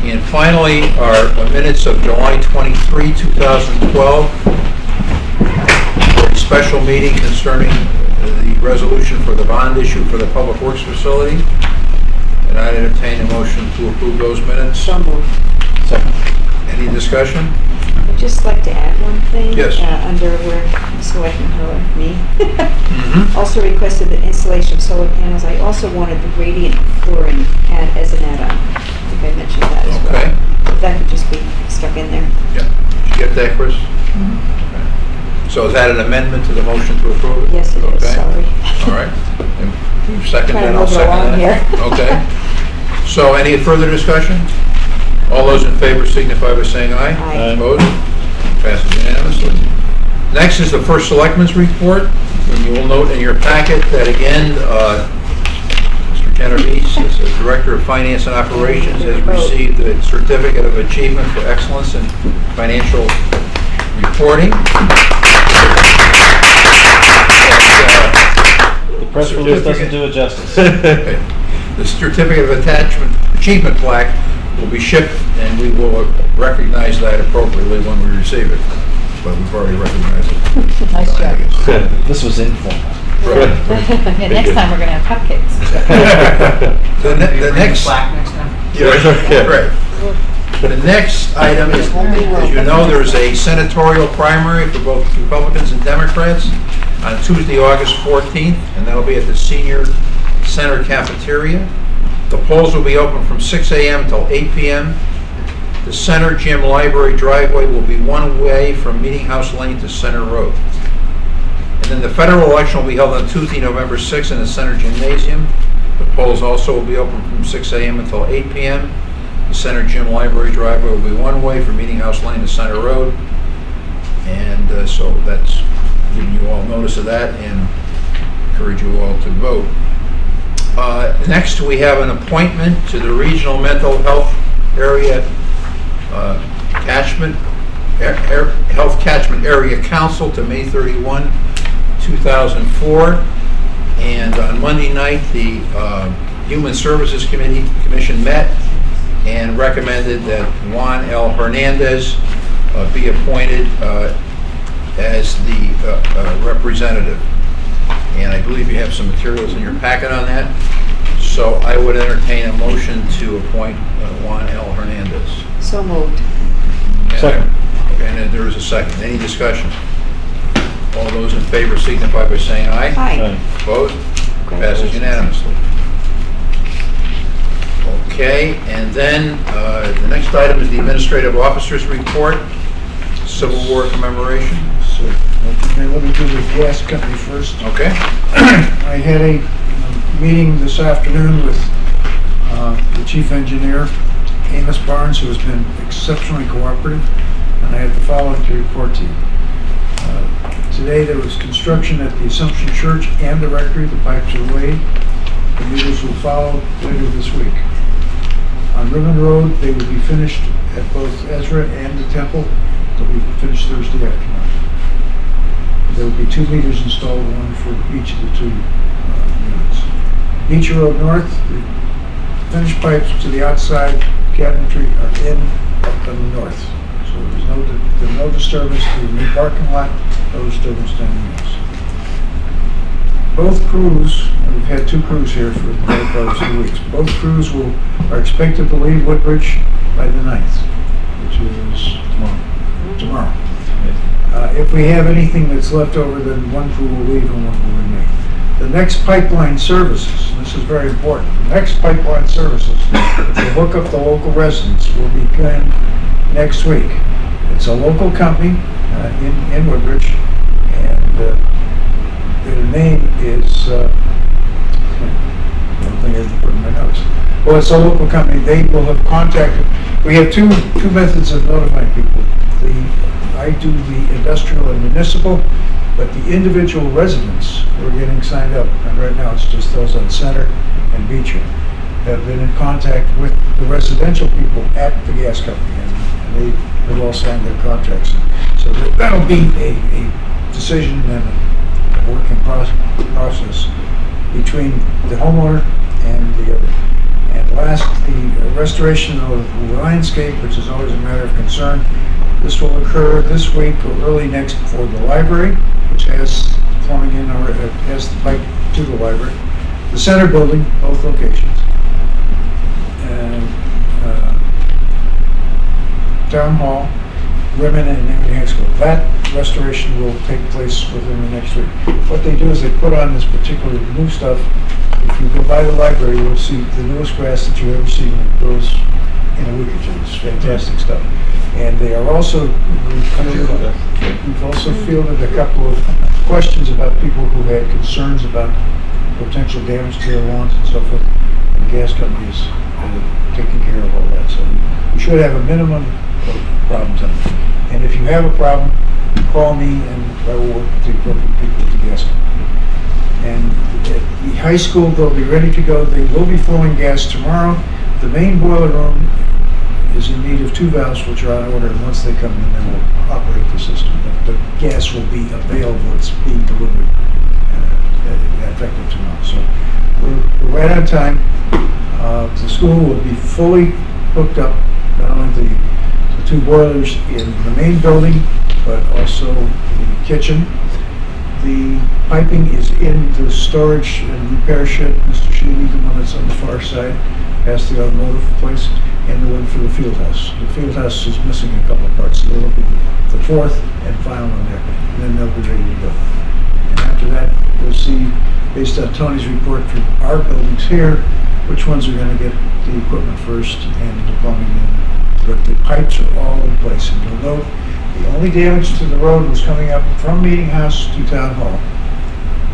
And finally, our minutes of July 23, 2012, for a special meeting concerning the resolution for the bond issue for the Public Works facility. And I'd entertain a motion to approve those minutes.
So moved.
Second.
Any discussion?
I'd just like to add one thing.
Yes.
Under where Selectmen Hiller, me.
Mm-hmm.
Also requested the installation of solar panels. I also wanted the radiant flooring as an add-on. I think I mentioned that as well.
Okay.
If that could just be stuck in there.
Yeah. Did you get that, Chris? Okay. So is that an amendment to the motion to approve it?
Yes, it is,
Okay.
sorry.
All right. And you second
Trying
that,
to
I'll
move it
second
along
that.
here.
Okay. So any further discussion? All those in favor signify by saying aye.
Aye.
Opposed? Passes unanimously. Next is the first selectmen's report. And you will note in your packet that again, Mr. Genovese, as the Director of Finance and Operations, has received the Certificate of Achievement for Excellence in Financial Reporting.
The press release doesn't do it justice.
The Certificate of Achievement plaque will be shipped, and we will recognize that appropriately when we receive it. But we've already recognized it.
Nice job.
This was informal.
Yeah, next time we're gonna have cupcakes.
The next...
Slack next time?
Yeah, right. The next item is, as you know, there's a senatorial primary for both Republicans and Democrats on Tuesday, August 14th, and that'll be at the Senior Center Cafeteria. The polls will be open from 6 a.m. till 8 p.m. The Center Gym Library driveway will be one way from Meeting House Lane to Center Road. And then the federal election will be held on Tuesday, November 6th in the Center Gymnasium. The polls also will be open from 6 a.m. until 8 p.m. The Center Gym Library driveway will be one way from Meeting House Lane to Center Road. And so that's giving you all notice of that and encourage you all to vote. Next, we have an appointment to the Regional Mental Health Area Health Catchment Area Council to May 31, 2004. And on Monday night, the Human Services Commission met and recommended that Juan L. Hernandez be appointed as the representative. And I believe you have some materials in your packet on that. So I would entertain a motion to appoint Juan L. Hernandez.
So moved.
Second.
Okay, and there is a second. Any discussion? All those in favor signify by saying aye.
Aye.
Opposed? Passes unanimously. Okay, and then the next item is the Administrative Officer's Report, Civil War Commemoration.
So, okay, let me do the gas company first.
Okay?
I had a meeting this afternoon with the chief engineer, Amos Barnes, who has been exceptionally cooperative, and I have the following to report to you. Today there was construction at the Assumption Church and the Rectory. The pipes are laid. The meters will follow later this week. On Ribbon Road, they will be finished at both Ezra and the Temple. They'll be finished Thursday afternoon. There will be 2 meters installed, one for each of the 2 units. Beach Road North, the finished pipes to the outside cabinetry are in up on the north. So there's no disturbance to the new parking lot, no disturbance to anything else. Both crews, and we've had 2 crews here for the better part of 2 weeks, both crews are expected to leave Woodbridge by the 9th, which is tomorrow. If we have anything that's left over, then one crew will leave and one will remain. The next pipeline services, and this is very important, the next pipeline services to hook up the local residents will begin next week. It's a local company in Woodbridge, and their name is, I don't think I can put in my notes. Well, it's a local company. They will have contacted, we have two methods of notifying people. I do the industrial and municipal, but the individual residents who are getting signed up, and right now it's just those on Center and Beecher, have been in contact with the residential people at the gas company, and they have all signed their contracts. So that'll be a decision and a working process between the homeowner and the other. And last, the restoration of the landscape, which is always a matter of concern. This will occur this week or early next for the library, which has plumbing in or has the pipe to the library. The center building, both locations. And Town Hall, Ribbon, and Emory High School. That restoration will take place within the next week. What they do is they put on this particular new stuff. If you go by the library, you'll see the newest grass that you've ever seen. It grows in a week or two. It's fantastic stuff. And they are also, we've also fielded a couple of questions about people who had concerns about potential damage to their lawns and so forth. And the gas company is taking care of all that. So we should have a minimum of problems on it. And if you have a problem, call me and I will work with the appropriate people at the gas company. And at the high school, they'll be ready to go. They will be flowing gas tomorrow. The main boiler room is in need of 2 valves, which are on order, and once they come in, then we'll operate the system. But the gas will be available. It's being delivered effective tomorrow. So we're right on time. The school will be fully hooked up not only the two boilers in the main building, but also the kitchen. The piping is in the storage and repair shed, Mr. Shealy, the one that's on the far side, past the automotive place, and the one for the field house. The field house is missing a couple of parts, so they'll be the fourth and final one there, and then they'll be ready to go. And after that, we'll see, based on Tony's report for our buildings here, which ones are gonna get the equipment first and the plumbing in. But the pipes are all in place, and you'll note the only damage to the road was coming up from Meeting House to Town Hall.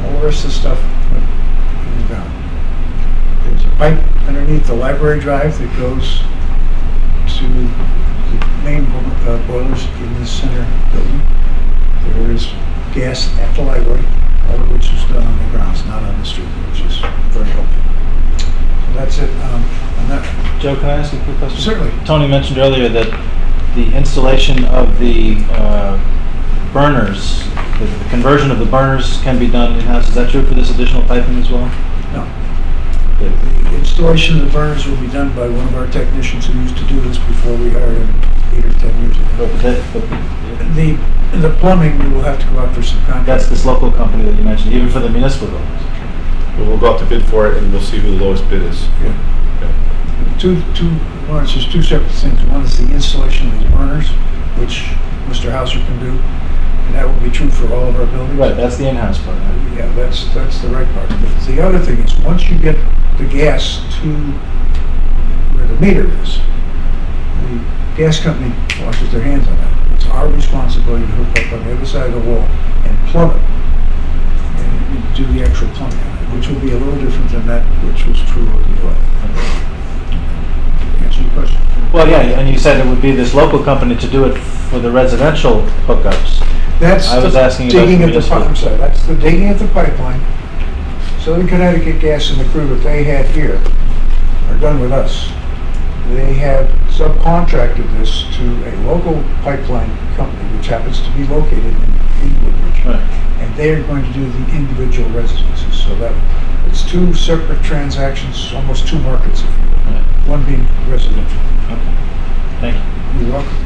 All the rest of the stuff went in the ground. There's a pipe underneath the library drive that goes to the main boilers in the center building. There is gas at the library, all of which is done on the grounds, not on the street, which is very helpful. So that's it on that.
Joe, can I ask you a quick question?
Certainly.
Tony mentioned earlier that the installation of the burners, the conversion of the burners can be done in-house. Is that true for this additional piping as well?
No. The installation of the burners will be done by one of our technicians who used to do this before we hired him 8 or 10 years ago. The plumbing, we will have to go out for some contract.
That's this local company that you mentioned, even for the municipal buildings.
We'll go out to bid for it, and we'll see who the lowest bid is.
Yeah. There's two separate things. One is the installation of these burners, which Mr. Hauser can do, and that will be true for all of our buildings.
Right, that's the in-house part.
Yeah, that's the right part. But the other thing is, once you get the gas to where the meter is, the gas company washes their hands on that. It's our responsibility to hook up on the other side of the wall and plumb it, and do the actual plumbing on it, which will be a little different than that which was true of the oil. Answer your question?
Well, yeah, and you said it would be this local company to do it for the residential hookups.
That's
I was
the
asking about
digging
the
of the
municipal.
pipe. I'm sorry, that's the digging of the pipeline. Southern Connecticut Gas and the crew that they had here are done with us. They have subcontracted this to a local pipeline company, which happens to be located in Woodbridge.
Right.
And they are going to do the individual residences. So that it's two separate transactions, almost two markets, if you will.
Right.
One being residential.
Okay. Thank you.
You're welcome.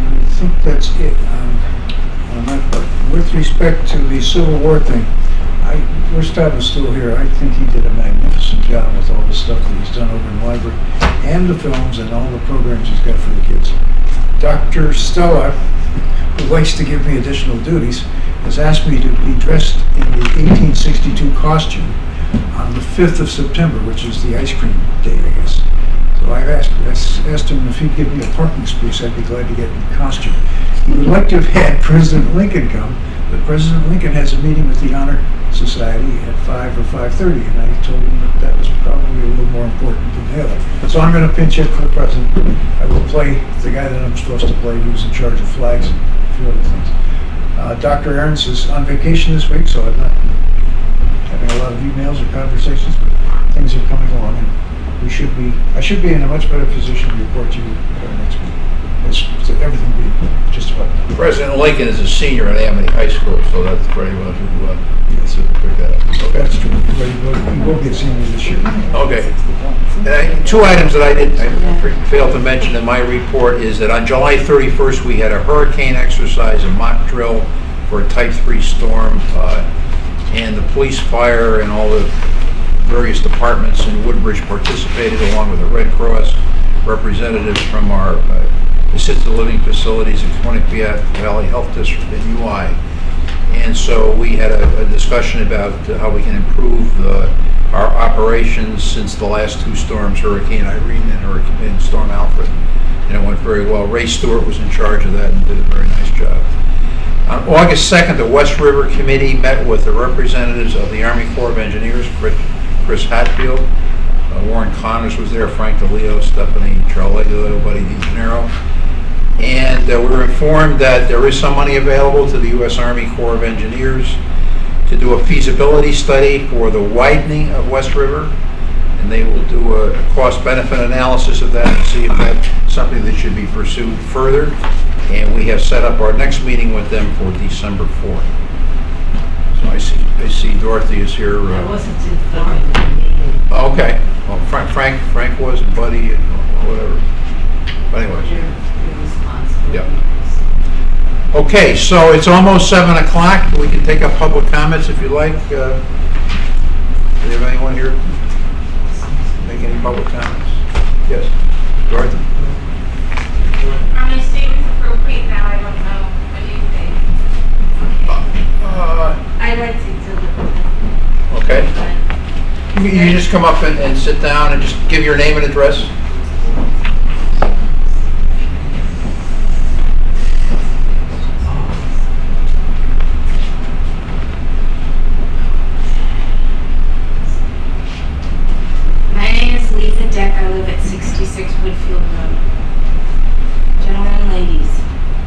I think that's it on that part. With respect to the Civil War thing, wish Todd was still here. I think he did a magnificent job with all the stuff that he's done over in the library and the films and all the programs he's got for the kids. Dr. Stella, who likes to give me additional duties, has asked me to be dressed in the 1862 costume on the 5th of September, which is the ice cream day, I guess. So I've asked him if he'd give me a parking space. I'd be glad to get in costume. He would like to have had President Lincoln come, but President Lincoln has a meeting with the Honor Society at 5 or 5:30, and I told him that was probably a little more important than the other. So I'm going to pinch hit for the president. I will play the guy that I'm supposed to play, who's in charge of flags and a few other things. Dr. Aarons is on vacation this week, so I'm not having a lot of emails or conversations, but things are coming along, and I should be in a much better position to report to you at our next meeting. To everything being just about done.
President Lincoln is a senior at Amity High School, so that's for anyone who gets to pick that up. Okay.
That's true. He will be a senior this year.
Okay. Two items that I failed to mention in my report is that on July 31st, we had a hurricane exercise, a mock drill for a Type 3 storm, and the police, fire, and all the various departments in Woodbridge participated, along with the Red Cross representatives from our assisted living facilities in Quinnipiac Valley Health District and UI. And so we had a discussion about how we can improve our operations since the last two storms, Hurricane Irene and Storm Alfred. And it went very well. Ray Stewart was in charge of that and did a very nice job. On August 2nd, the West River Committee met with the representatives of the Army Corps of Engineers, Chris Hatfield, Warren Connors was there, Frank DeLeo, Stephanie Charlegio, Buddy DiGennaro. And we were informed that there is some money available to the U.S. Army Corps of Engineers to do a feasibility study for the widening of West River. And they will do a cost-benefit analysis of that and see if that's something that should be pursued further. And we have set up our next meeting with them for December 4th. So I see Dorothy is here.
I wasn't informed.
Okay. Well, Frank was, and Buddy, and whatever. But anyways. Yep. Okay, so it's almost 7 o'clock. We can take up public comments if you like. Do you have anyone here make any public comments? Yes, Dorothy?
Are my statements appropriate now? I don't know. What do you think? I'd like to deliver.
Okay. You just come up and sit down and just give your name and address.
My name is Lisa Deck. I live at 66 Woodfield Road. Gentlemen and ladies,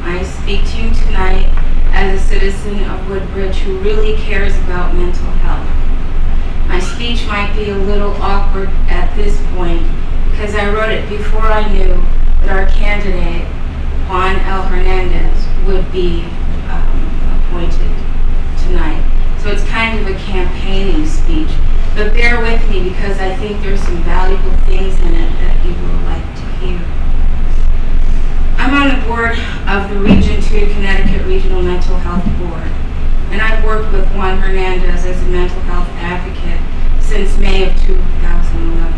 I speak to you tonight as a citizen of Woodbridge who really cares about mental health. My speech might be a little awkward at this point because I wrote it before I knew that our candidate, Juan L. Hernandez, would be appointed tonight. So it's kind of a campaigning speech. But bear with me because I think there's some valuable things in it that you will like to hear. I'm on the board of the Region 2 Connecticut Regional Mental Health Board, and I've worked with Juan Hernandez as a mental health advocate since May of 2011.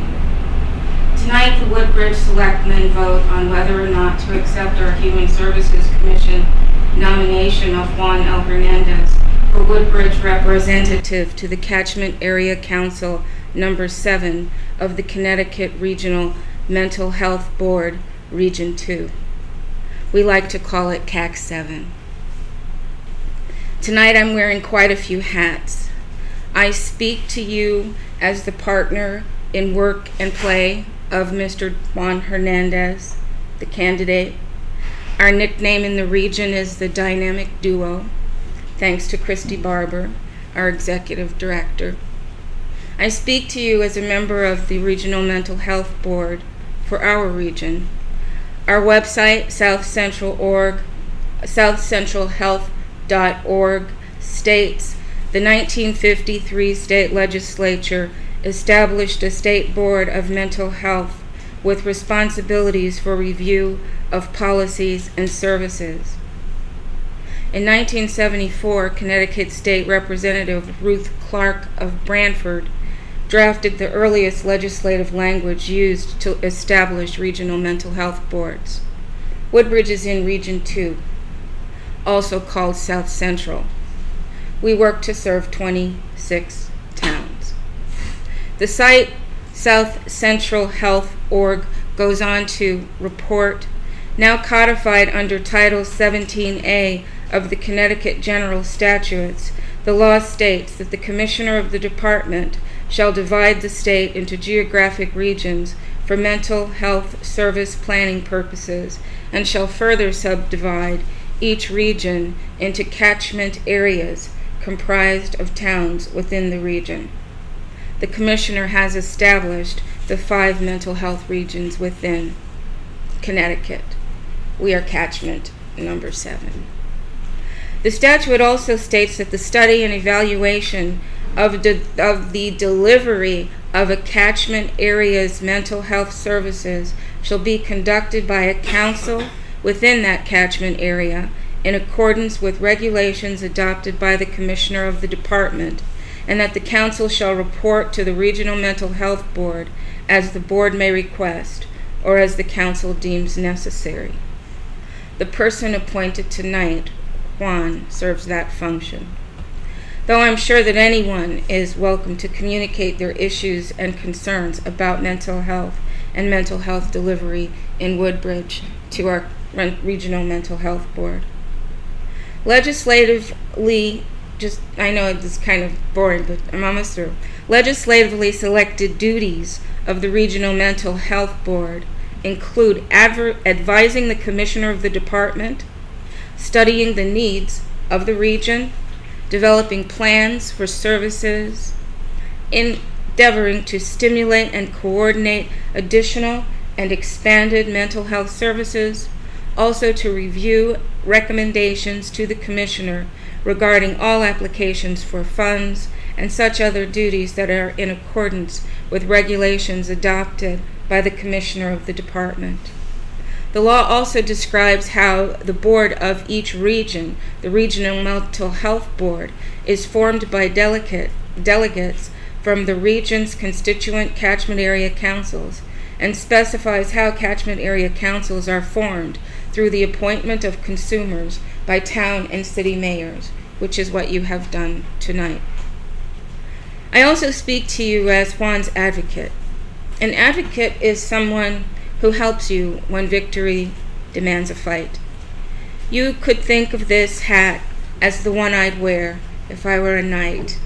Tonight, the Woodbridge Selectmen vote on whether or not to accept our Human Services Commission nomination of Juan L. Hernandez for Woodbridge representative to the Catchment Area Council number 7 of the Connecticut Regional Mental Health Board, Region 2. We like to call it CAC 7. Tonight I'm wearing quite a few hats. I speak to you as the partner in work and play of Mr. Juan Hernandez, the candidate. Our nickname in the region is the Dynamic Duo, thanks to Christy Barber, our executive director. I speak to you as a member of the Regional Mental Health Board for our region. Our website, southcentralhealth.org, states the 1953 state legislature established a state board of mental health with responsibilities for review of policies and services. In 1974, Connecticut State Representative Ruth Clark of Branford drafted the earliest legislative language used to establish regional mental health boards. Woodbridge is in Region 2, also called South Central. We work to serve 26 towns. The site southcentralhealth.org goes on to report, now codified under Title 17A of the Connecticut General Statutes, the law states that the Commissioner of the Department shall divide the state into geographic regions for mental health service planning purposes, and shall further subdivide each region into catchment areas comprised of towns within the region. The Commissioner has established the 5 mental health regions within Connecticut. We are catchment number 7. The statute also states that the study and evaluation of the delivery of a catchment area's mental health services shall be conducted by a council within that catchment area in accordance with regulations adopted by the Commissioner of the Department, and that the council shall report to the Regional Mental Health Board as the board may request or as the council deems necessary. The person appointed tonight, Juan, serves that function. Though I'm sure that anyone is welcome to communicate their issues and concerns about mental health and mental health delivery in Woodbridge to our Regional Mental Health Board. Legislatively, I know this is kind of boring, but I'm almost through. Legislatively selected duties of the Regional Mental Health Board include advising the Commissioner of the Department, studying the needs of the region, developing plans for services, endeavoring to stimulate and coordinate additional and expanded mental health services, also to review recommendations to the Commissioner regarding all applications for funds and such other duties that are in accordance with regulations adopted by the commissioner of the department. The law also describes how the board of each region, the Regional Mental Health Board, is formed by delegates from the region's constituent catchment area councils, and specifies how catchment area councils are formed through the appointment of consumers by town and city mayors, which is what you have done tonight. I also speak to you as Juan's advocate. An advocate is someone who helps you when victory demands a fight. You could think of this hat as the one I'd wear if I were a knight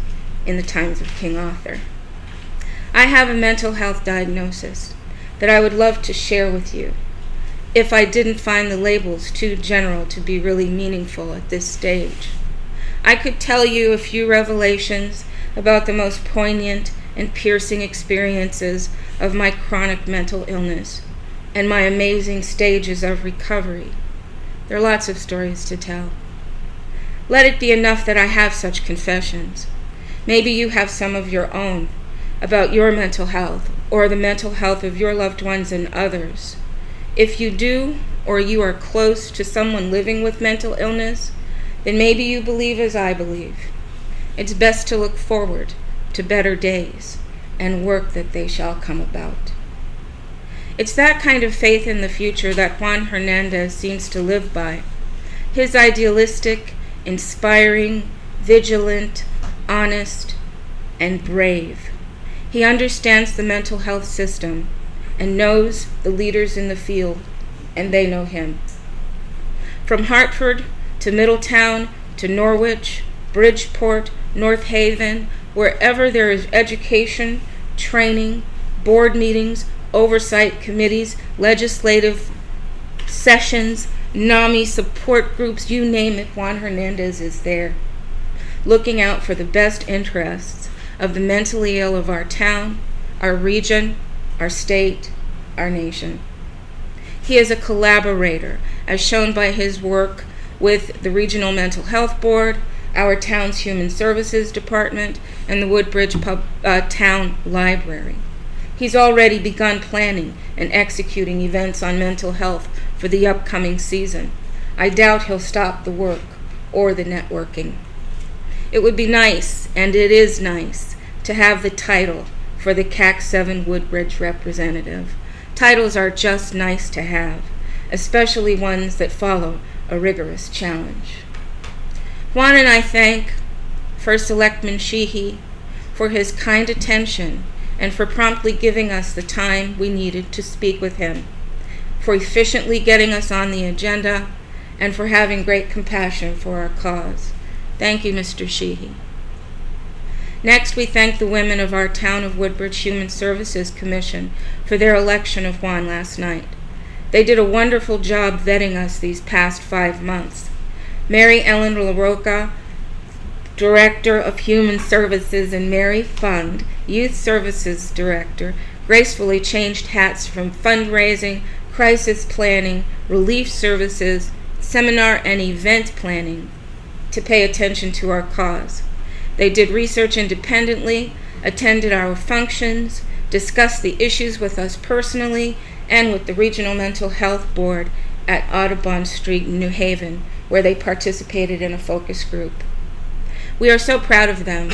in the times of King Arthur. I have a mental health diagnosis that I would love to share with you if I didn't find the labels too general to be really meaningful at this stage. I could tell you a few revelations about the most poignant and piercing experiences of my chronic mental illness and my amazing stages of recovery. There are lots of stories to tell. Let it be enough that I have such confessions. Maybe you have some of your own about your mental health or the mental health of your loved ones and others. If you do, or you are close to someone living with mental illness, then maybe you believe as I believe. It's best to look forward to better days and work that they shall come about. It's that kind of faith in the future that Juan Hernandez seems to live by. His idealistic, inspiring, vigilant, honest, and brave. He understands the mental health system and knows the leaders in the field, and they know him. From Hartford to Middletown to Norwich, Bridgeport, North Haven, wherever there is education, training, board meetings, oversight committees, legislative sessions, NAMI support groups, you name it, Juan Hernandez is there, looking out for the best interests of the mentally ill of our town, our region, our state, our nation. He is a collaborator, as shown by his work with the Regional Mental Health Board, our town's Human Services Department, and the Woodbridge Town Library. He's already begun planning and executing events on mental health for the upcoming season. I doubt he'll stop the work or the networking. It would be nice, and it is nice, to have the title for the CAC 7 Woodbridge representative. Titles are just nice to have, especially ones that follow a rigorous challenge. Juan and I thank First Selectman Sheehy for his kind attention and for promptly giving us the time we needed to speak with him, for efficiently getting us on the agenda, and for having great compassion for our cause. Thank you, Mr. Sheehy. Next, we thank the women of our Town of Woodbridge Human Services Commission for their election of Juan last night. They did a wonderful job vetting us these past 5 months. Mary Ellen LaRocca, Director of Human Services, and Mary Fund, Youth Services Director, gracefully changed hats from fundraising, crisis planning, relief services, seminar and event planning to pay attention to our cause. They did research independently, attended our functions, discussed the issues with us personally and with the Regional Mental Health Board at Audubon Street in New Haven, where they participated in a focus group. We are so proud of them.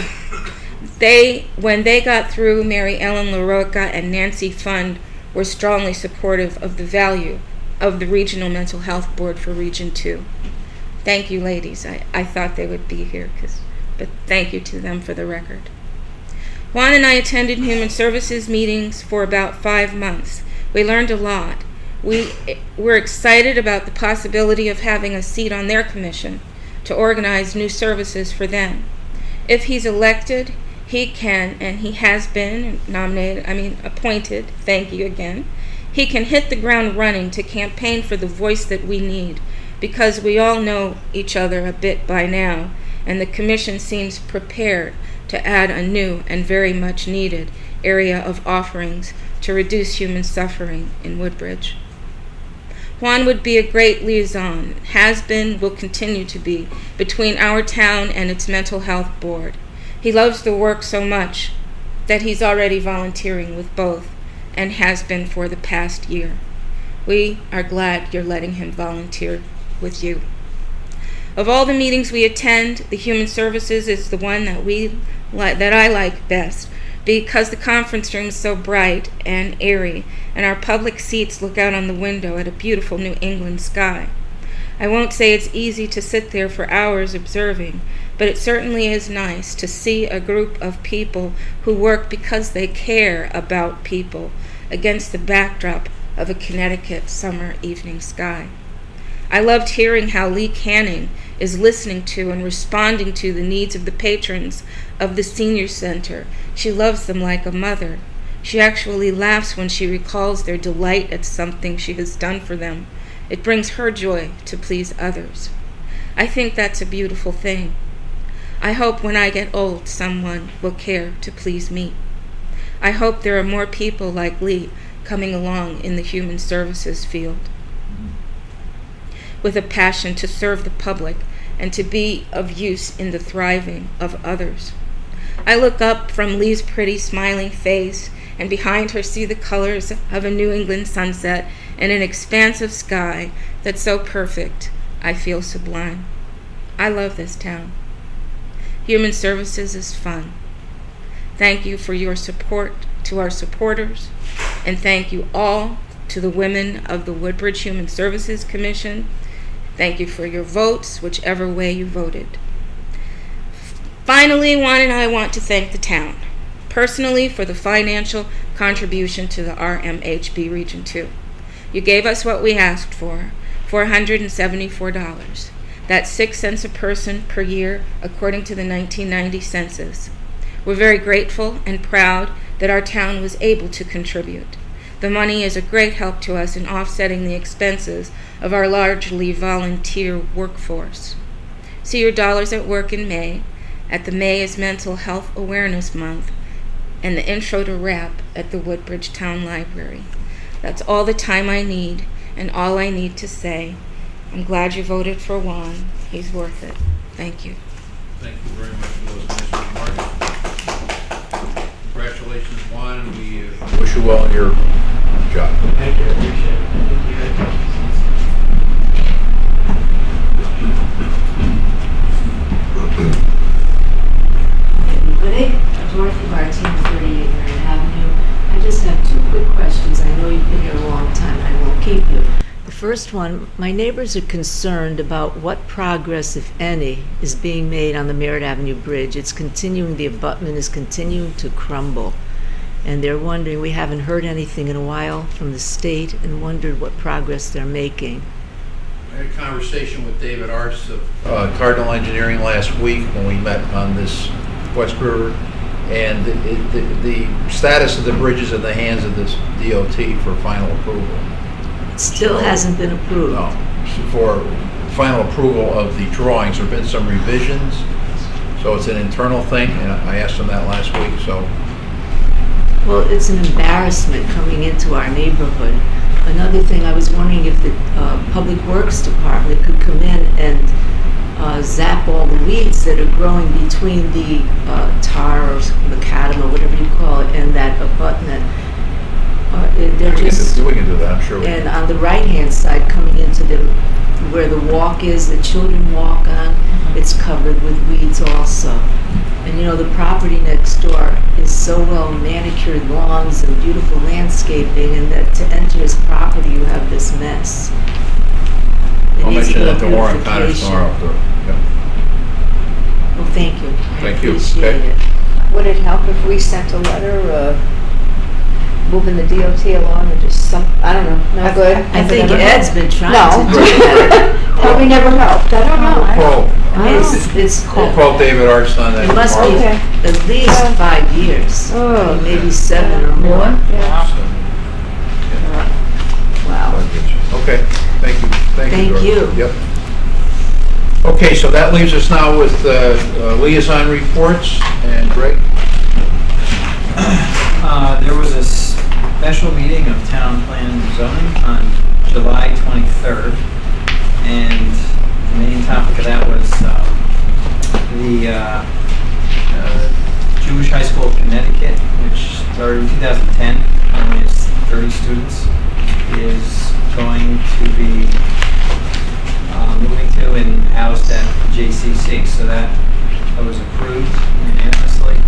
When they got through, Mary Ellen LaRocca and Nancy Fund were strongly supportive of the value of the Regional Mental Health Board for Region 2. Thank you, ladies. I thought they would be here, but thank you to them for the record. Juan and I attended Human Services meetings for about 5 months. We learned a lot. We're excited about the possibility of having a seat on their commission to organize new services for them. If he's elected, he can, and he has been appointed, thank you again, he can hit the ground running to campaign for the voice that we need, because we all know each other a bit by now, and the commission seems prepared to add a new and very much needed area of offerings to reduce human suffering in Woodbridge. Juan would be a great liaison, has been, will continue to be, between our town and its mental health board. He loves the work so much that he's already volunteering with both, and has been for the past year. We are glad you're letting him volunteer with you. Of all the meetings we attend, the Human Services is the one that I like best, because the conference room is so bright and airy, and our public seats look out on the window at a beautiful New England sky. I won't say it's easy to sit there for hours observing, but it certainly is nice to see a group of people who work because they care about people against the backdrop of a Connecticut summer evening sky. I loved hearing how Lee Canning is listening to and responding to the needs of the patrons of the senior center. She loves them like a mother. She actually laughs when she recalls their delight at something she has done for them. It brings her joy to please others. I think that's a beautiful thing. I hope when I get old, someone will care to please me. I hope there are more people like Lee coming along in the human services field, with a passion to serve the public and to be of use in the thriving of others. I look up from Lee's pretty smiling face, and behind her see the colors of a New England sunset and an expansive sky that's so perfect, I feel sublime. I love this town. Human Services is fun. Thank you for your support to our supporters, and thank you all to the women of the Woodbridge Human Services Commission. Thank you for your votes, whichever way you voted. Finally, Juan and I want to thank the town, personally, for the financial contribution to the RMHB Region 2. You gave us what we asked for, $474. That's 6 cents a person per year, according to the 1990 census. We're very grateful and proud that our town was able to contribute. The money is a great help to us in offsetting the expenses of our largely volunteer workforce. See your dollars at work in May, at the May is Mental Health Awareness Month, and the intro to rap at the Woodbridge Town Library. That's all the time I need and all I need to say. I'm glad you voted for Juan. He's worth it. Thank you.
Thank you very much for those nice remarks. Congratulations, Juan, and we wish you well in your job.
Thank you, I appreciate it. Thank you.
Everybody, Dorothy Martin, 38 Marion Avenue. I just have 2 quick questions. I know you've been here a long time, I won't keep you. The first one, my neighbors are concerned about what progress, if any, is being made on the Merritt Avenue Bridge. It's continuing, the abutment is continuing to crumble. And they're wondering, we haven't heard anything in a while from the state, and wondered what progress they're making.
I had a conversation with David Arts of Cardinal Engineering last week when we met on this West River, and the status of the bridge is in the hands of this DOT for final approval.
It still hasn't been approved.
No, for final approval of the drawings. There have been some revisions, so it's an internal thing, and I asked them that last week, so.
Well, it's an embarrassment coming into our neighborhood. Another thing, I was wondering if the Public Works Department could come in and zap all the weeds that are growing between the tar or macadam or whatever you call it and that abutment. They're
We can do that, I'm sure we can.
And on the right-hand side, coming into where the walk is, the children walk on, it's covered with weeds also. And you know, the property next door is so well manicured lawns and beautiful landscaping, and that to enter his property, you have this mess. It
I'll
needs
mention
a
that
little
to Warren Connors
beautification.
tomorrow. Yeah.
Well, thank you.
Thank
I
you.
appreciate
Okay.
it.
Would it help if we sent a letter, moving the DOT along and just I don't know, no good?
I think
Never
Ed's
helped?
been trying to do
No.
that.
Probably never helped, I don't know.
We'll call David Arts on that
It must be
tomorrow.
at least 5 years,
Oh.
maybe 7 or more.
Yeah. Wow.
Okay, thank you.
Thank
Dorothy.
you.
Yep. Okay, so that leaves us now with liaison reports, and Greg?
There was a special meeting of Town Plan and Zoning on July 23rd, and the main topic of that was the Jewish High School of Connecticut, which started in 2010, only has 30 students, is going to be moving to and housed at JCC. So that was approved unanimously.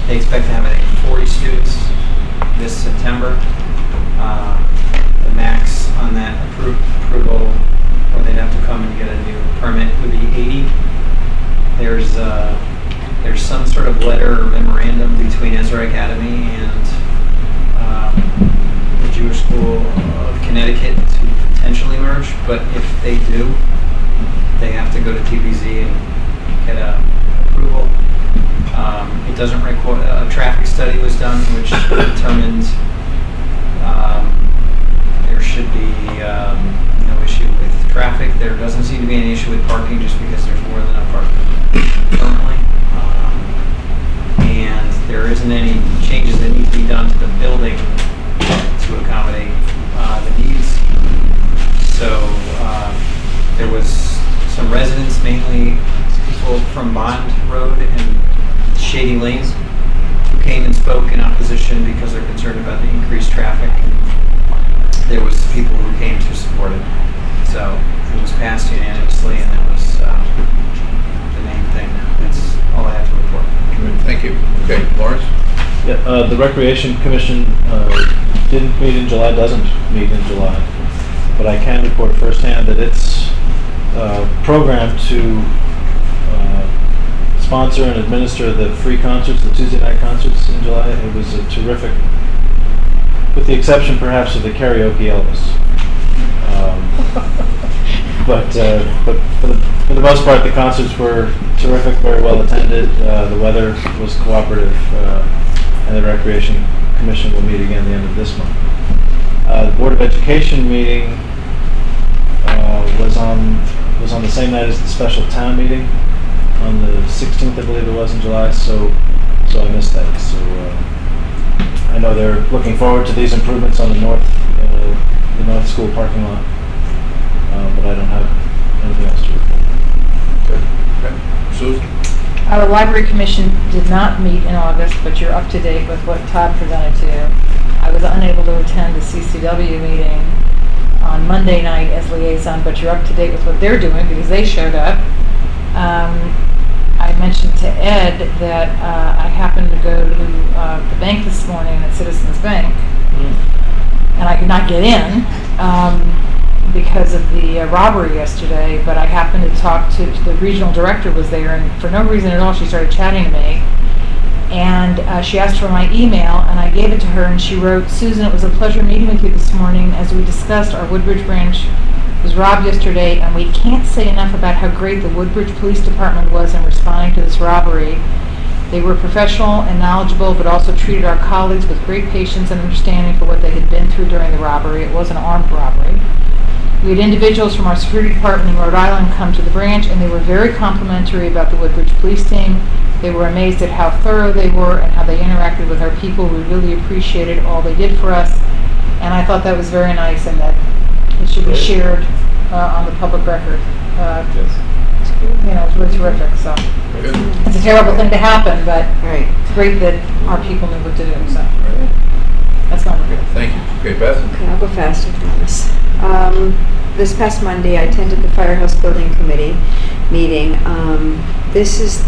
They expect to have, I think, 40 students this September. The max on that approval, or they'd have to come and get a new permit, would be 80. There's some sort of letter or memorandum between Ezra Academy and the Jewish School of Connecticut to potentially merge, but if they do, they have to go to TPZ and get a approval. It doesn't require, a traffic study was done which determined there should be no issue with traffic. There doesn't seem to be any issue with parking just because there's more than enough parking currently. And there isn't any changes that need to be done to the building to accommodate the needs. So there was some residents, mainly people from Bond Road and Shady Lanes, who came and spoke in opposition because they're concerned about the increased traffic. And there was people who came to support it. So it was passed unanimously, and that was the main thing. That's all I have to report.
Thank you. Okay, Lawrence?
Yeah, the Recreation Commission didn't meet in July, doesn't meet in July, but I can report firsthand that its program to sponsor and administer the free concerts, the Tuesday night concerts in July, it was a terrific, with the exception perhaps of the karaoke Elvis. But for the most part, the concerts were terrific, very well attended. The weather was cooperative, and the Recreation Commission will meet again at the end of this month. The Board of Education meeting was on the same night as the special town meeting on the 16th, I believe it was, in July. So I missed that. So I know they're looking forward to these improvements on the north school parking lot. But I don't have anything else to report.
Okay. Susan?
Our Library Commission did not meet in August, but you're up to date with what Todd presented to you. I was unable to attend the CCW meeting on Monday night as liaison, but you're up to date with what they're doing because they showed up. I mentioned to Ed that I happened to go to the bank this morning at Citizens Bank, and I could not get in because of the robbery yesterday, but I happened to talk to the regional director was there, and for no reason at all she started chatting to me, and she asked for my email, and I gave it to her, and she wrote, "Susan, it was a pleasure meeting with you this morning. As we discussed, our Woodbridge branch was robbed yesterday, and we can't say enough about how great the Woodbridge Police Department was in responding to this robbery. They were professional and knowledgeable, but also treated our colleagues with great patience and understanding for what they had been through during the robbery. It was an armed robbery. We had individuals from our security department in Rhode Island come to the branch, and they were very complimentary about the Woodbridge police team. They were amazed at how thorough they were and how they interacted with our people. We really appreciated all they did for us." And I thought that was very nice, and that it should be shared on the public record. It was really terrific. So it's a terrible thing to happen, but it's great that our people knew what to do. So that's not good.
Thank you. Okay, Beth?
Okay, I'll go fast, I promise. This past Monday, I attended the Firehouse Building Committee meeting. This is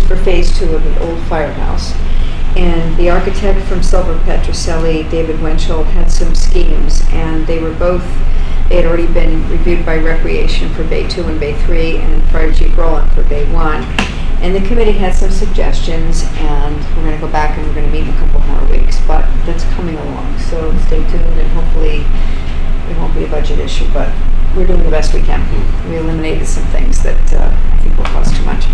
for phase 2 of the old firehouse. And the architect from Silver Petroselli, David Winchell, had some schemes, and they had already been reviewed by Recreation for Bay 2 and Bay 3, and Fire Chief Rowland for Bay 1. And the committee had some suggestions, and we're going to go back and we're going to meet in a couple more weeks, but that's coming along. So stay tuned, and hopefully it won't be a budget issue, but we're doing the best we can. We eliminated some things that I think will cost too much.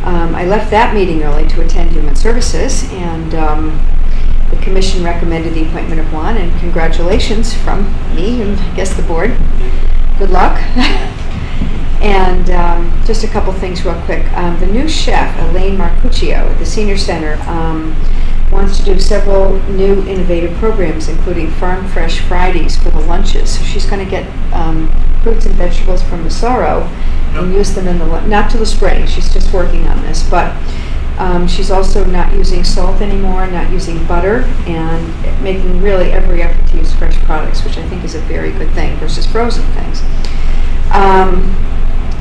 I left that meeting early to attend Human Services, and the commission recommended the appointment of Juan, and congratulations from me and I guess the board. Good luck. And just a couple things real quick. The new chef, Elaine Marcuccio, at the Senior Center, wants to do several new innovative programs, including Farm Fresh Fridays for the lunches. So she's going to get fruits and vegetables from Massaro and use them in the not till the spring. She's just working on this, but She's also not using salt anymore, not using butter, and making really every effort to use fresh products, which I think is a very good thing versus frozen things.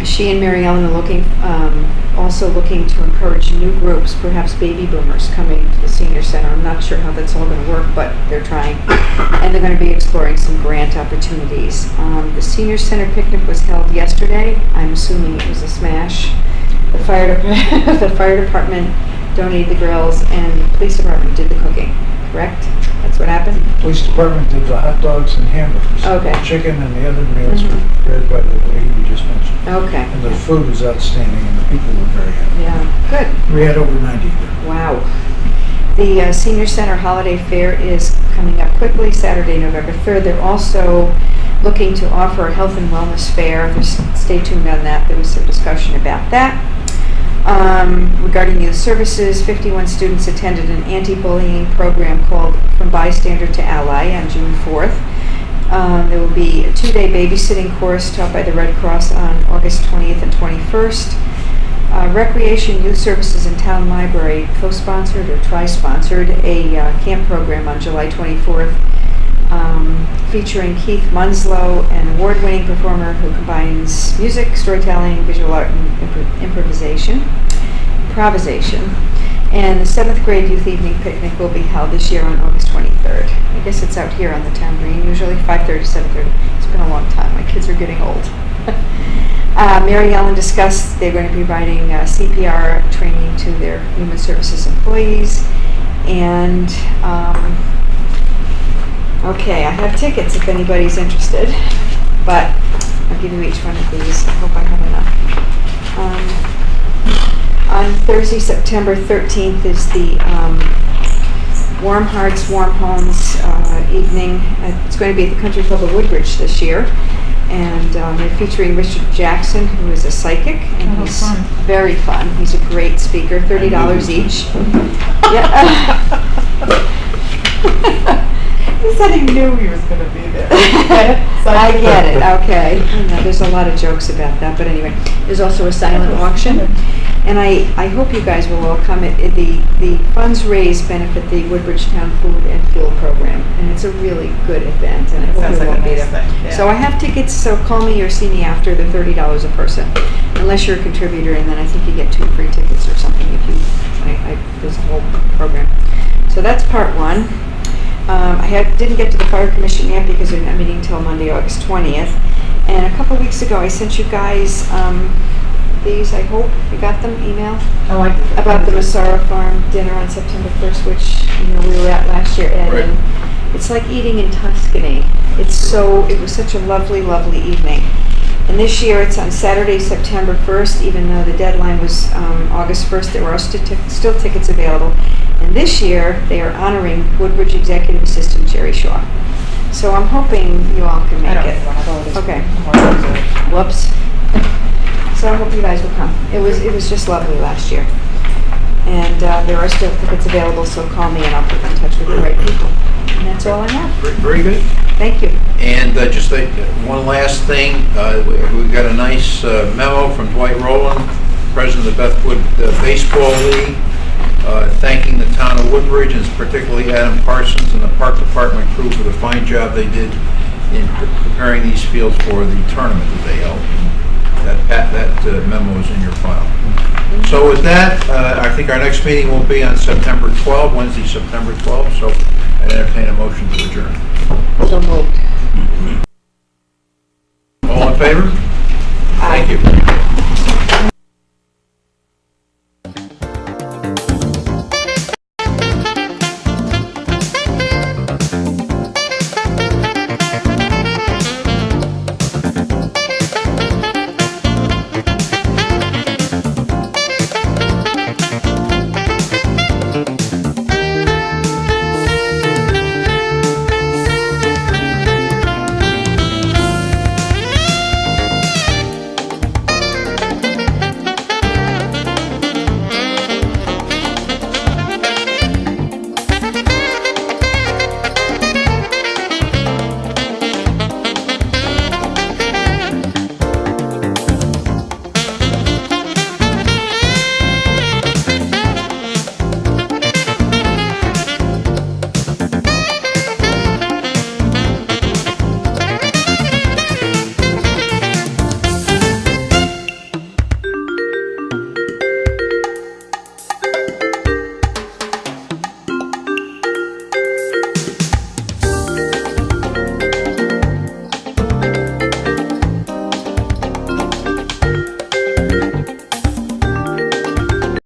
She and Mary Ellen are also looking to encourage new groups, perhaps baby boomers coming to the senior center. I'm not sure how that's all going to work, but they're trying. And they're going to be exploring some grant opportunities. The senior center picnic was held yesterday. I'm assuming it was a smash. The fire department donated the grills, and the police department did the cooking, correct? That's what happened?
Police department did the hot dogs and hamburgers.
Okay.
The chicken and the other meals were prepared by the lady you just mentioned.
Okay.
And the food was outstanding, and the people were very happy.
Yeah, good.
We had over 90 there.
Wow. The Senior Center Holiday Fair is coming up quickly, Saturday, November 3rd. They're also looking to offer a health and wellness fair. Stay tuned on that. There was some discussion about that. Regarding youth services, 51 students attended an anti-bullying program called From Bystander to Ally on June 4th. There will be a 2-day babysitting course taught by the Red Cross on August 20th and 21st. Recreation Youth Services and Town Library co-sponsored or tri-sponsored a camp program on July 24th featuring Keith Munslow, an award-winning performer who combines music, storytelling, visual art, and improvisation. And the 7th grade youth evening picnic will be held this year on August 23rd. I guess it's out here on the town green, usually 5:30 to 7:30. It's been a long time. My kids are getting old. Mary Ellen discussed they're going to be providing CPR training to their human services employees. And, okay, I have tickets if anybody's interested, but I'll give you each one of these. I hope I have enough. On Thursday, September 13th is the Warm Hearts, Warm Homes evening. It's going to be at the Country Club of Woodbridge this year. And they're featuring Richard Jackson, who is a psychic, and he's
fun.
very fun. He's a great speaker, $30 each. Yeah.
He said he knew he was going to be there.
I get it, okay. I know, there's a lot of jokes about that, but anyway. There's also a silent auction, and I hope you guys will all come. The funds raised benefit the Woodbridge Town Food and Fuel Program, and it's a really good event, and I hope
Sounds
you
like
will
a
be
nice
there.
thing, yeah.
So I have tickets, so call me or see me after. They're $30 a person, unless you're a contributor, and then I think you get 2 free tickets or something if you, there's a whole program. So that's part one. Didn't get to the fire commission yet because they're not meeting until Monday, August 20th. And a couple weeks ago, I sent you guys these, I hope you got them, email, about the Massara Farm dinner on September 1st, which, we were at last year, Ed.
Right.
And it's like eating in Tuscany. It was such a lovely, lovely evening. And this year, it's on Saturday, September 1st, even though the deadline was August 1st, there are still tickets available. And this year, they are honoring Woodbridge Executive Assistant Jerry Shaw. So I'm hoping you all can make it. Okay. Whoops. So I hope you guys will come. It was just lovely last year. And there are still tickets available, so call me and I'll put you in touch with the right people. And that's all I have.
Very good.
Thank you.
And just one last thing, we got a nice memo from Dwight Rowland, president of the Bethwood Baseball League, thanking the town of Woodbridge, and particularly Adam Parsons and the park department crew for the fine job they did in preparing these fields for the tournament that they held. That memo is in your file. So with that, I think our next meeting will be on September 12th, Wednesday, September 12th. So I entertain a motion to adjourn.
So moved.
All in favor?
Aye.
Thank you.